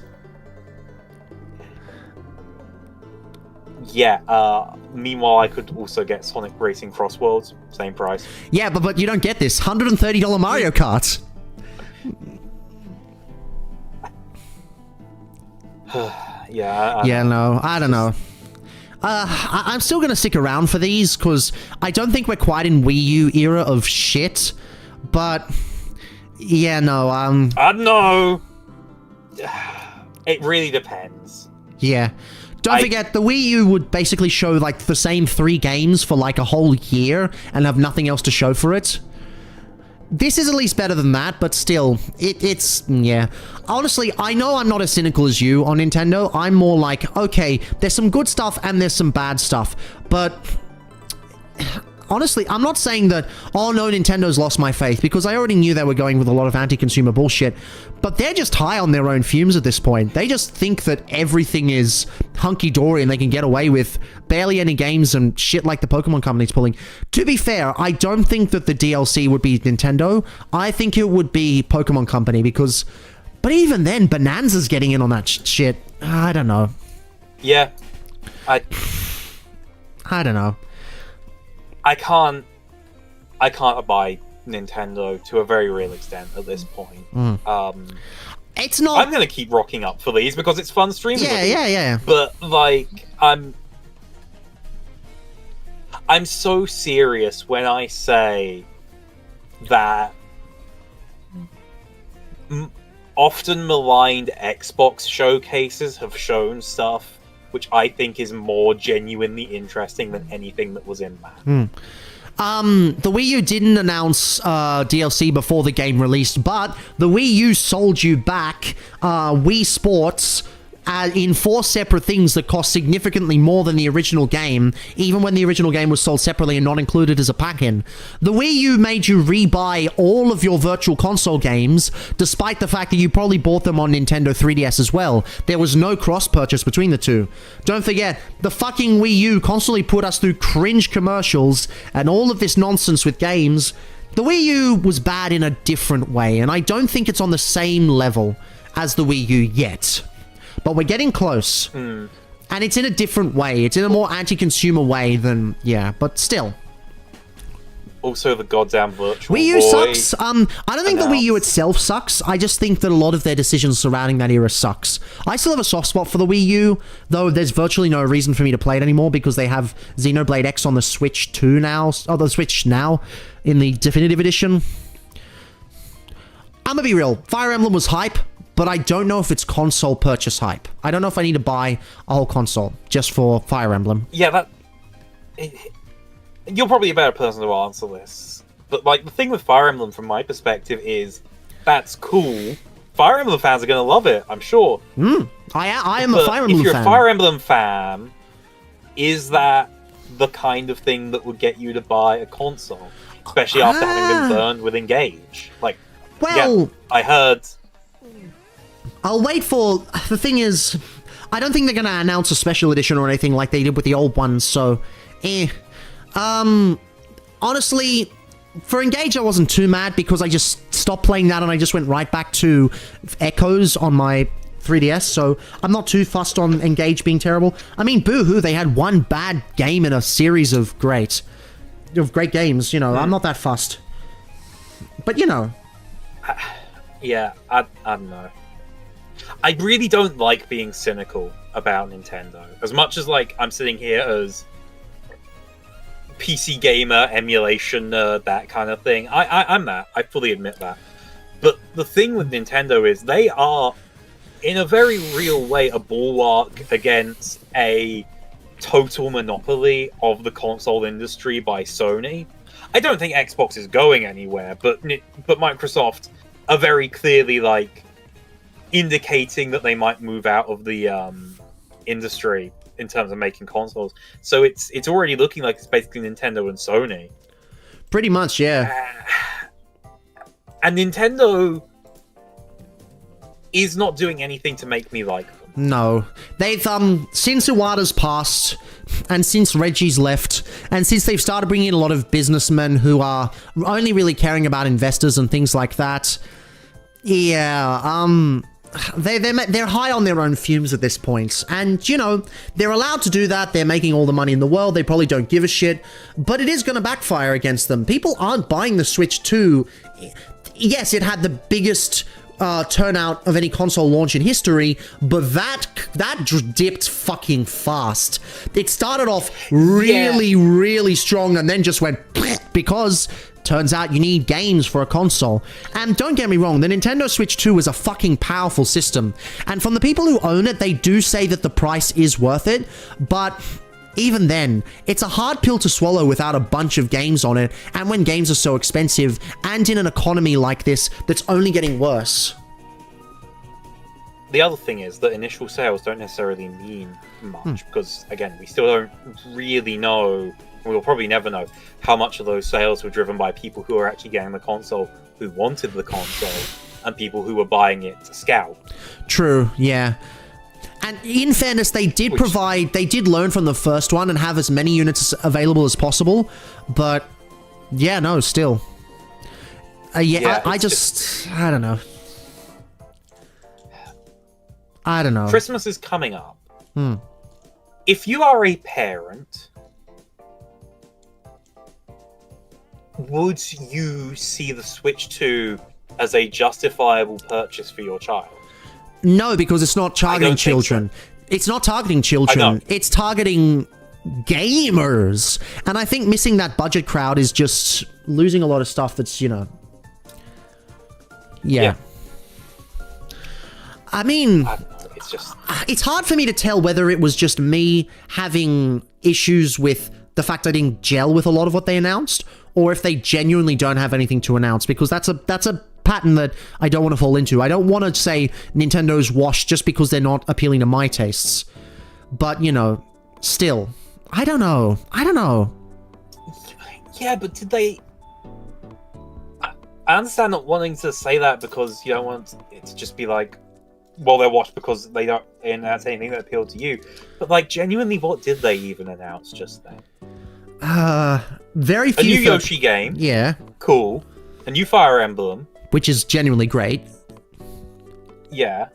Yeah, meanwhile, I could also get Sonic Racing Cross Worlds, same price. Yeah, but you don't get this. $130 Mario Kart. Yeah, no, I don't know. I'm still gonna stick around for these, because I don't think we're quite in Wii U era of shit, but... Yeah, no, I don't know. It really depends. Yeah. Don't forget, the Wii U would basically show, like, the same 3 games for, like, a whole year and have nothing else to show for it. This is at least better than that, but still, it's... Yeah. Honestly, I know I'm not as cynical as you on Nintendo. I'm more like, okay, there's some good stuff and there's some bad stuff, but... Honestly, I'm not saying that, oh no, Nintendo's lost my faith, because I already knew they were going with a lot of anti-consumer bullshit, but they're just high on their own fumes at this point. They just think that everything is hunky-dory and they can get away with barely any games and shit like the Pokemon Company's pulling. To be fair, I don't think that the DLC would be Nintendo. I think it would be Pokemon Company, because... But even then, Bonanza's getting in on that shit. I don't know. Yeah. I don't know. I can't buy Nintendo to a very real extent at this point. It's not... I'm gonna keep rocking up for these because it's fun streaming. Yeah. But like, I'm so serious when I say that often maligned Xbox showcases have shown stuff which I think is more genuinely interesting than anything that was in that. The Wii U didn't announce DLC before the game released, but the Wii U sold you back Wii Sports in 4 separate things that cost significantly more than the original game, even when the original game was sold separately and not included as a pack-in. The Wii U made you rebuy all of your Virtual Console games, despite the fact that you probably bought them on Nintendo 3DS as well. There was no cross-purchase between the two. Don't forget, the fucking Wii U constantly put us through cringe commercials and all of this nonsense with games. The Wii U was bad in a different way, and I don't think it's on the same level as the Wii U yet. But we're getting close. And it's in a different way. It's in a more anti-consumer way than... Yeah, but still. Also, the goddamn Virtual Wii U Boy sucks. I don't think the Wii U itself sucks. I just think that a lot of their decisions surrounding that era sucks. I still have a soft spot for the Wii U, though there's virtually no reason for me to play it anymore because they have Xenoblade X on the Switch 2 now. Oh, the Switch now in the Definitive Edition. I'm gonna be real. Fire Emblem was hype. But I don't know if it's console purchase hype. I don't know if I need to buy a whole console just for Fire Emblem. Yeah, you're probably a better person to answer this. But like the thing with Fire Emblem from my perspective is that's cool. Fire Emblem fans are going to love it, I'm sure. I am a Fire Emblem fan. If you're a Fire Emblem fan, is that the kind of thing that would get you to buy a console? Especially after having been burned with Engage. Like, well, yeah, I heard... I'll wait for... The thing is, I don't think they're going to announce a special edition or anything like they did with the old ones, so... Honestly, for Engage I wasn't too mad because I just stopped playing that and I just went right back to Echoes on my 3DS, so I'm not too fussed on Engage being terrible. I mean, boo-hoo, they had one bad game in a series of great games, you know, I'm not that fussed. But, you know... Yeah, I don't know. I really don't like being cynical about Nintendo. As much as, like, I'm sitting here as PC gamer, emulation nerd, that kind of thing. I'm that. I fully admit that. But the thing with Nintendo is they are, in a very real way, a bulwark against a total monopoly of the console industry by Sony. I don't think Xbox is going anywhere, but Microsoft are very clearly, like, indicating that they might move out of the industry in terms of making consoles. So it's already looking like it's basically Nintendo and Sony. Pretty much, yeah. And Nintendo is not doing anything to make me like them. No. They've, since Iwata's passed, and since Reggie's left, and since they've started bringing in a lot of businessmen who are only really caring about investors and things like that, yeah, they're high on their own fumes at this point. And, you know, they're allowed to do that. They're making all the money in the world. They probably don't give a shit. But it is going to backfire against them. People aren't buying the Switch 2. Yes, it had the biggest turnout of any console launch in history, but that dipped fucking fast. It started off really strong and then just went because turns out you need games for a console. And don't get me wrong, the Nintendo Switch 2 is a fucking powerful system. And from the people who own it, they do say that the price is worth it, but even then, it's a hard pill to swallow without a bunch of games on it, and when games are so expensive, and in an economy like this that's only getting worse. The other thing is that initial sales don't necessarily mean much, because, again, we still don't really know, we'll probably never know, how much of those sales were driven by people who are actually getting the console, who wanted the console, and people who were buying it to scout. True, yeah. And in fairness, they did learn from the first one and have as many units available as possible. But, yeah, no, still. I don't know. I don't know. Christmas is coming up. If you are a parent, would you see the Switch 2 as a justifiable purchase for your child? No, because it's not targeting children. So. It's not targeting children. It's targeting gamers. And I think missing that budget crowd is just losing a lot of stuff that's, you know... Yeah. I mean... It's just... It's hard for me to tell whether it was just me having issues with the fact I didn't gel with a lot of what they announced, or if they genuinely don't have anything to announce, because that's a pattern that I don't want to fall into. I don't want to say Nintendo's washed just because they're not appealing to my tastes. But, you know, still, I don't know. Yeah, but did they... I understand not wanting to say that because you don't want it to just be like, well, they're washed because they don't announce anything that appealed to you. But, like, genuinely, what did they even announce just then? Very few... A new Yoshi game. Yeah. Cool. A new Fire Emblem. Which is genuinely great. Yeah.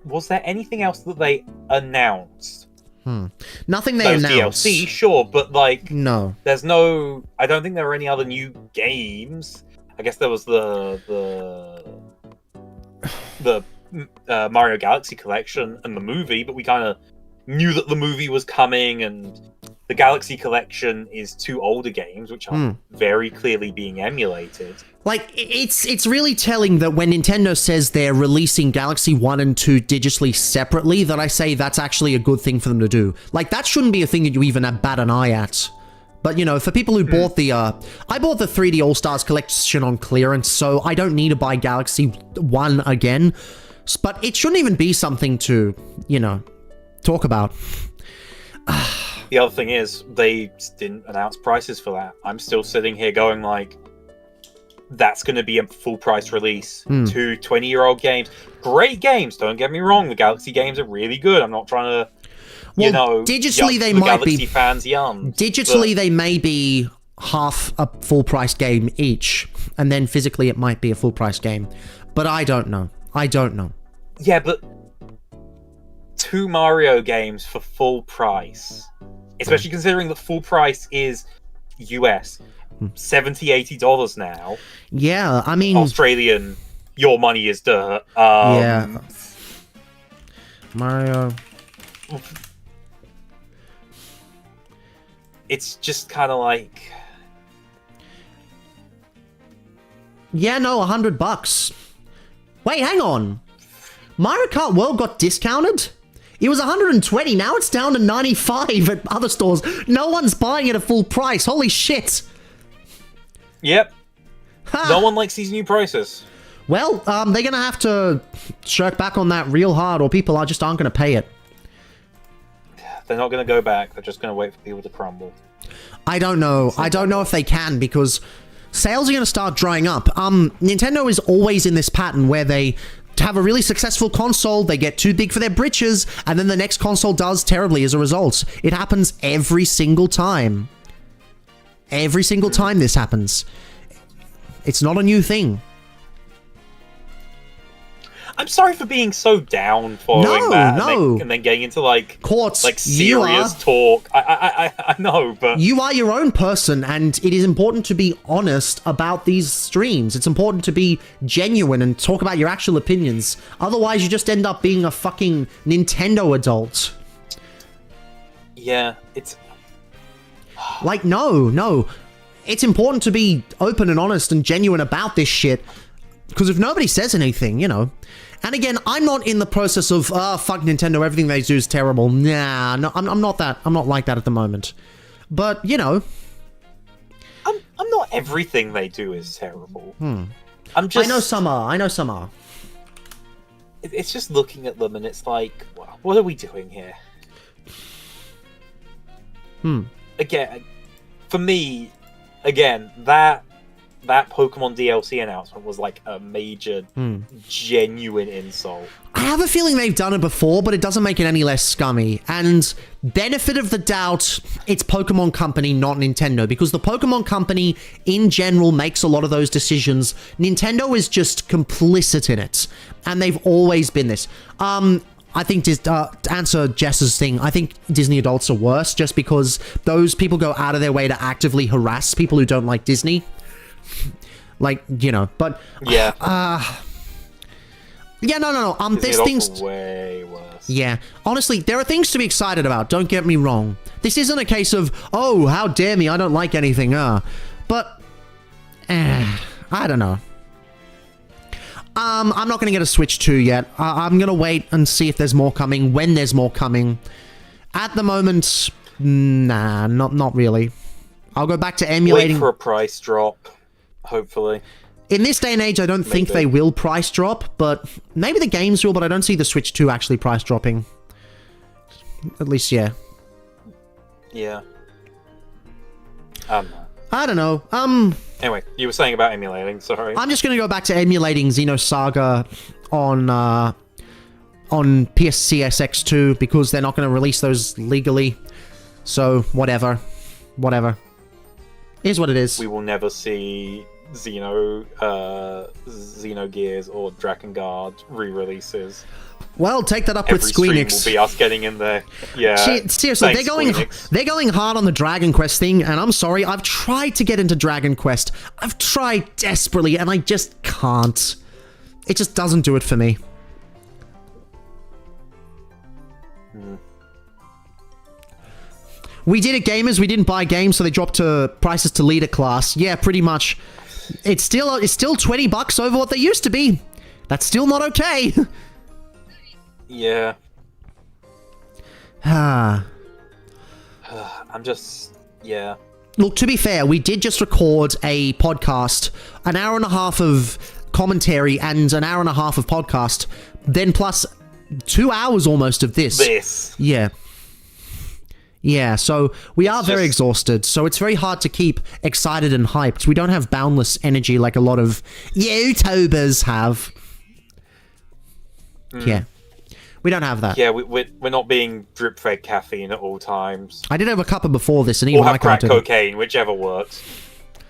Was there anything else that they announced? Nothing they announced. DLC, sure, but like... No. There's no... I don't think there were any other new games. I guess there was the Mario Galaxy Collection and the movie, but we kind of knew that the movie was coming, and the Galaxy Collection is two older games, which are very clearly being emulated. Like, it's really telling that when Nintendo says they're releasing Galaxy 1 and 2 digitally separately, that I say that's actually a good thing for them to do. Like, that shouldn't be a thing that you even bat an eye at. But, you know, for people who bought the, I bought the 3D All-Stars collection on clearance, so I don't need to buy Galaxy 1 again. But it shouldn't even be something to, you know, talk about. The other thing is, they didn't announce prices for that. I'm still sitting here going like, that's going to be a full price release. 2 20-year-old games. Great games, don't get me wrong. The Galaxy games are really good. I'm not trying to, you know, digitally they the might Galaxy be fans young. Digitally, they may be half a full price game each, and then physically it might be a full price game. But I don't know. Yeah, but 2 Mario games for full price, especially considering that full price is US $70-$80 now. Yeah, I mean, Australian, your money is dirt. Yeah, Mario. It's just kind of like, yeah, no, $100. Wait, hang on. Mario Kart World got discounted? It was 120, now it's down to 95 at other stores. No one's buying it at full price. Holy shit. Yep. No one likes these new prices. Well, they're gonna have to shirk back on that real hard, or people aren't gonna pay it. They're not gonna go back, they're just gonna wait for people to crumble. I don't know. I don't know if they can, because sales are gonna start drying up. Nintendo is always in this pattern where they have a really successful console, they get too big for their britches, and then the next console does terribly as a result. It happens every single time. Every single time this happens. It's not a new thing. I'm sorry for being so down following that, and then getting into Quartz, serious talk. I know, but you are your own person, and it is important to be honest about these streams. It's important to be genuine and talk about your actual opinions. Otherwise, you just end up being a fucking Nintendo adult. Yeah, it's no. It's important to be open and honest and genuine about this shit. Because if nobody says anything, you know. And again, I'm not in the process of, fuck Nintendo, everything they do is terrible. Nah, no, I'm not that. I'm not like that at the moment. But, you know. I'm not everything they do is terrible. I know some are. It's just looking at them and it's like, well, what are we doing here? Again, for me, that Pokemon DLC announcement was like a major, genuine insult. I have a feeling they've done it before, but it doesn't make it any less scummy. And benefit of the doubt, it's Pokemon Company, not Nintendo, because the Pokemon Company, in general, makes a lot of those decisions. Nintendo is just complicit in it, and they've always been this. I think, to answer Jess's thing, I think Disney adults are worse, just because those people go out of their way to actively harass people who don't like Disney. Like, you know, but... Yeah. No. There's things... way worse. Yeah. Honestly, there are things to be excited about, don't get me wrong. This isn't a case of, oh, how dare me, I don't like anything, But... I don't know. I'm not going to get a Switch 2 yet. I'm going to wait and see if there's more coming, when there's more coming. At the moment, nah, not really. I'll go back to emulating... Wait for a price drop, hopefully. In this day and age, I don't think they will price drop, but maybe the games will, but I don't see the Switch 2 actually price dropping. At least, yeah. Yeah. I don't know. Anyway, you were saying about emulating, sorry. I'm just going to go back to emulating Xenosaga on PSCSX2 because they're not going to release those legally. So, whatever. Is what it is. We will never see Xenogears or Drakengard re-releases. Well, take that up with Squeenix. Will be us getting in there. Yeah. Seriously, thanks, they're going hard on the Dragon Quest thing, and I'm sorry, I've tried to get into Dragon Quest. I've tried desperately, and I just can't. It just doesn't do it for me. We did it, gamers. We didn't buy games, so they dropped prices to leader class. Yeah, pretty much. It's still $20 over what they used to be. That's still not okay. Yeah. I'm just... Yeah. Look, to be fair, we did just record a podcast, an hour and a half of commentary and an hour and a half of podcast, then plus 2 hours almost of this. Yeah. Yeah, so we are very exhausted, so it's very hard to keep excited and hyped. We don't have boundless energy like a lot of YouTubers have. Yeah. We don't have that. Yeah, we're not being drip-fed caffeine at all times. I did have a cuppa before this, and even or have I crack can't cocaine, whichever works.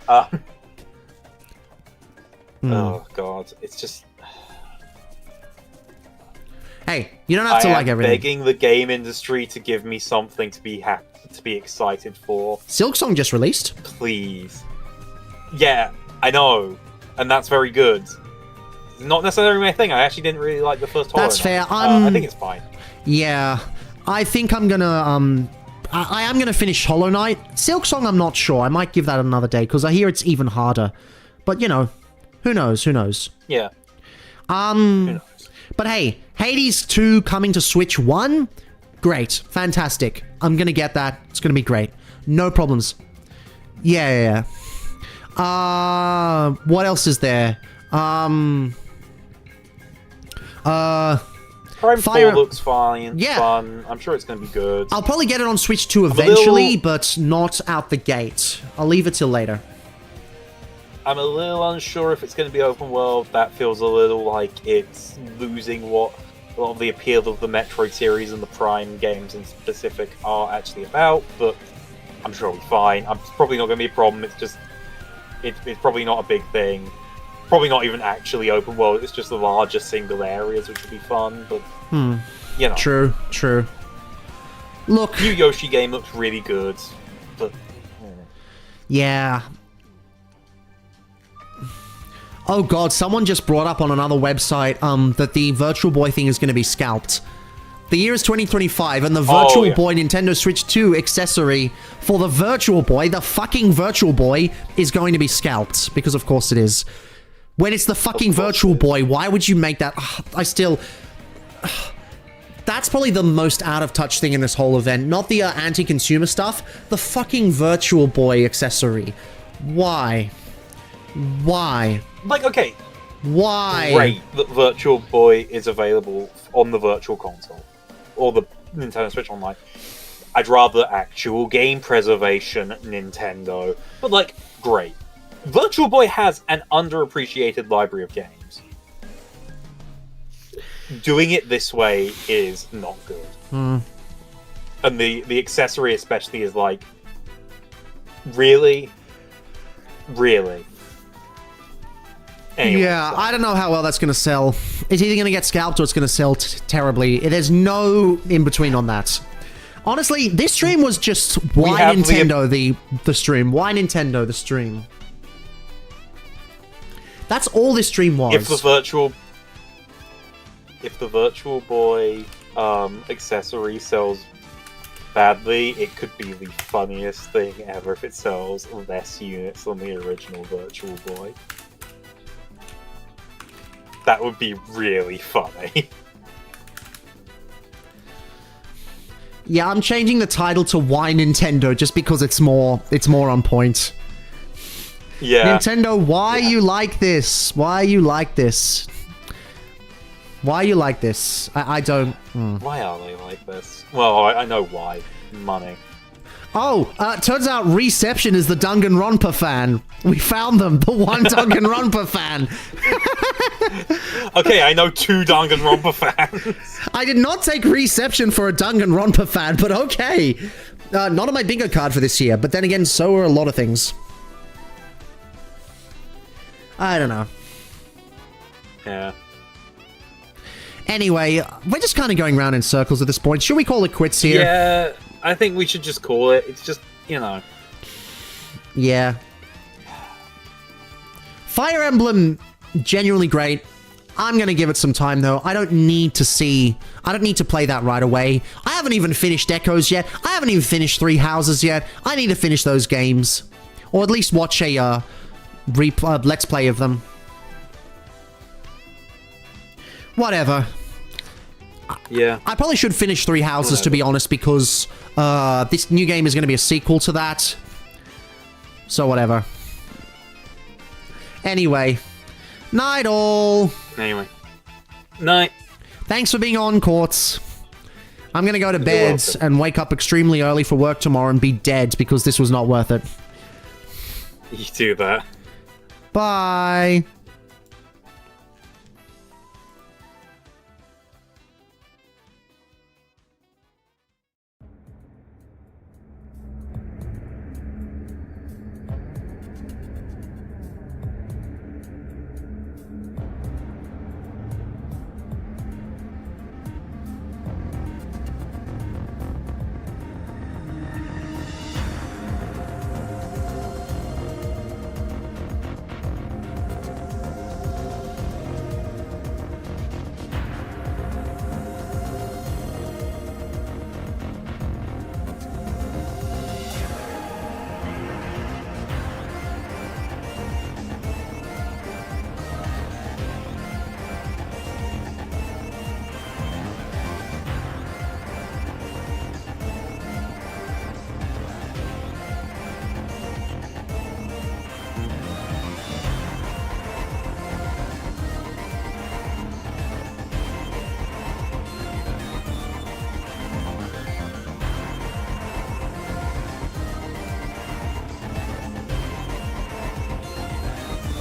Oh, God. It's just... Hey, you don't have to like everything. I'm begging the game industry to give me something to be excited for. Silksong just released. Please. Yeah, I know. And that's very good. Not necessarily my thing. I actually didn't really like the first Hollow That's fair. I think it's fine. Yeah. I think I'm gonna, I am gonna finish Hollow Knight. Silksong, I'm not sure. I might give that another day, because I hear it's even harder. But, you know, who knows? Yeah. Who knows? But hey, Hades 2 coming to Switch 1? Great. Fantastic. I'm gonna get that. It's gonna be great. No problems. Yeah. What else is there? Prime 4 looks fine. Yeah. Fun. I'm sure it's going to be good. I'll probably get it on Switch 2 eventually, but not out the gate. I'll leave it till later. I'm a little unsure if it's going to be open world. That feels a little like it's losing what a lot of the appeal of the Metroid series and the Prime games in specific are actually about, but I'm sure it'll be fine. It's probably not going to be a problem. It's just... It's probably not a big thing. probably not even actually open world. It's just the larger single areas, which would be fun. But you know, True. Look, new Yoshi game looks really good, but yeah. Oh god, someone just brought up on another website that the Virtual Boy thing is going to be scalped. The year is 2025, and the Virtual Boy Nintendo Switch 2 accessory for the Virtual Boy, the fucking Virtual Boy, is going to be scalped. Because of course it is. When it's the fucking Virtual Boy, why would you make that? That's probably the most out-of-touch thing in this whole event. Not the anti-consumer stuff. The fucking Virtual Boy accessory. Why? Why? Like, okay. Why? Great that Virtual Boy is available on the Virtual Console. Or the Nintendo Switch Online. I'd rather actual game preservation, Nintendo. But, like, great. Virtual Boy has an underappreciated library of games. Doing it this way is not good. And the accessory especially is like... Really? Really? Anyway, yeah, I don't know how well that's going to sell. It's either going to get scalped or it's going to sell terribly. There's no in-between on that. Honestly, this stream was just why Nintendo the stream. Why Nintendo the stream. That's all this stream was. If the Virtual Boy accessory sells badly, it could be the funniest thing ever if it sells less units than the original Virtual Boy. That would be really funny. Yeah, I'm changing the title to Why Nintendo just because it's more on point. Yeah. Nintendo, why you like this? Why you like this? Why you like this? I don't... Why are they like this? Well, I know why. Money. Oh, turns out Reception is the Danganronpa fan. We found them, the one Danganronpa fan. Okay, I know 2 Danganronpa fans. I did not take Reception for a Danganronpa fan, but okay. Not on my bingo card for this year, but then again, so are a lot of things. I don't know. Yeah. Anyway, we're just kind of going round in circles at this point. Should we call it quits here? Yeah, I think we should just call it. It's just, you know. Yeah. Fire Emblem, genuinely great. I'm going to give it some time, though. I don't need to play that right away. I haven't even finished Echoes yet. I haven't even finished Three Houses yet. I need to finish those games. Or at least watch a Let's Play of them. Whatever. Yeah. I probably should finish Three Houses, to be honest, because this new game is going to be a sequel to that. So whatever. Anyway. Night all. Anyway. Night. Thanks for being on, Quartz. I'm going to go to bed and wake up extremely early for work tomorrow and be dead because this was not worth it. You do that. Bye.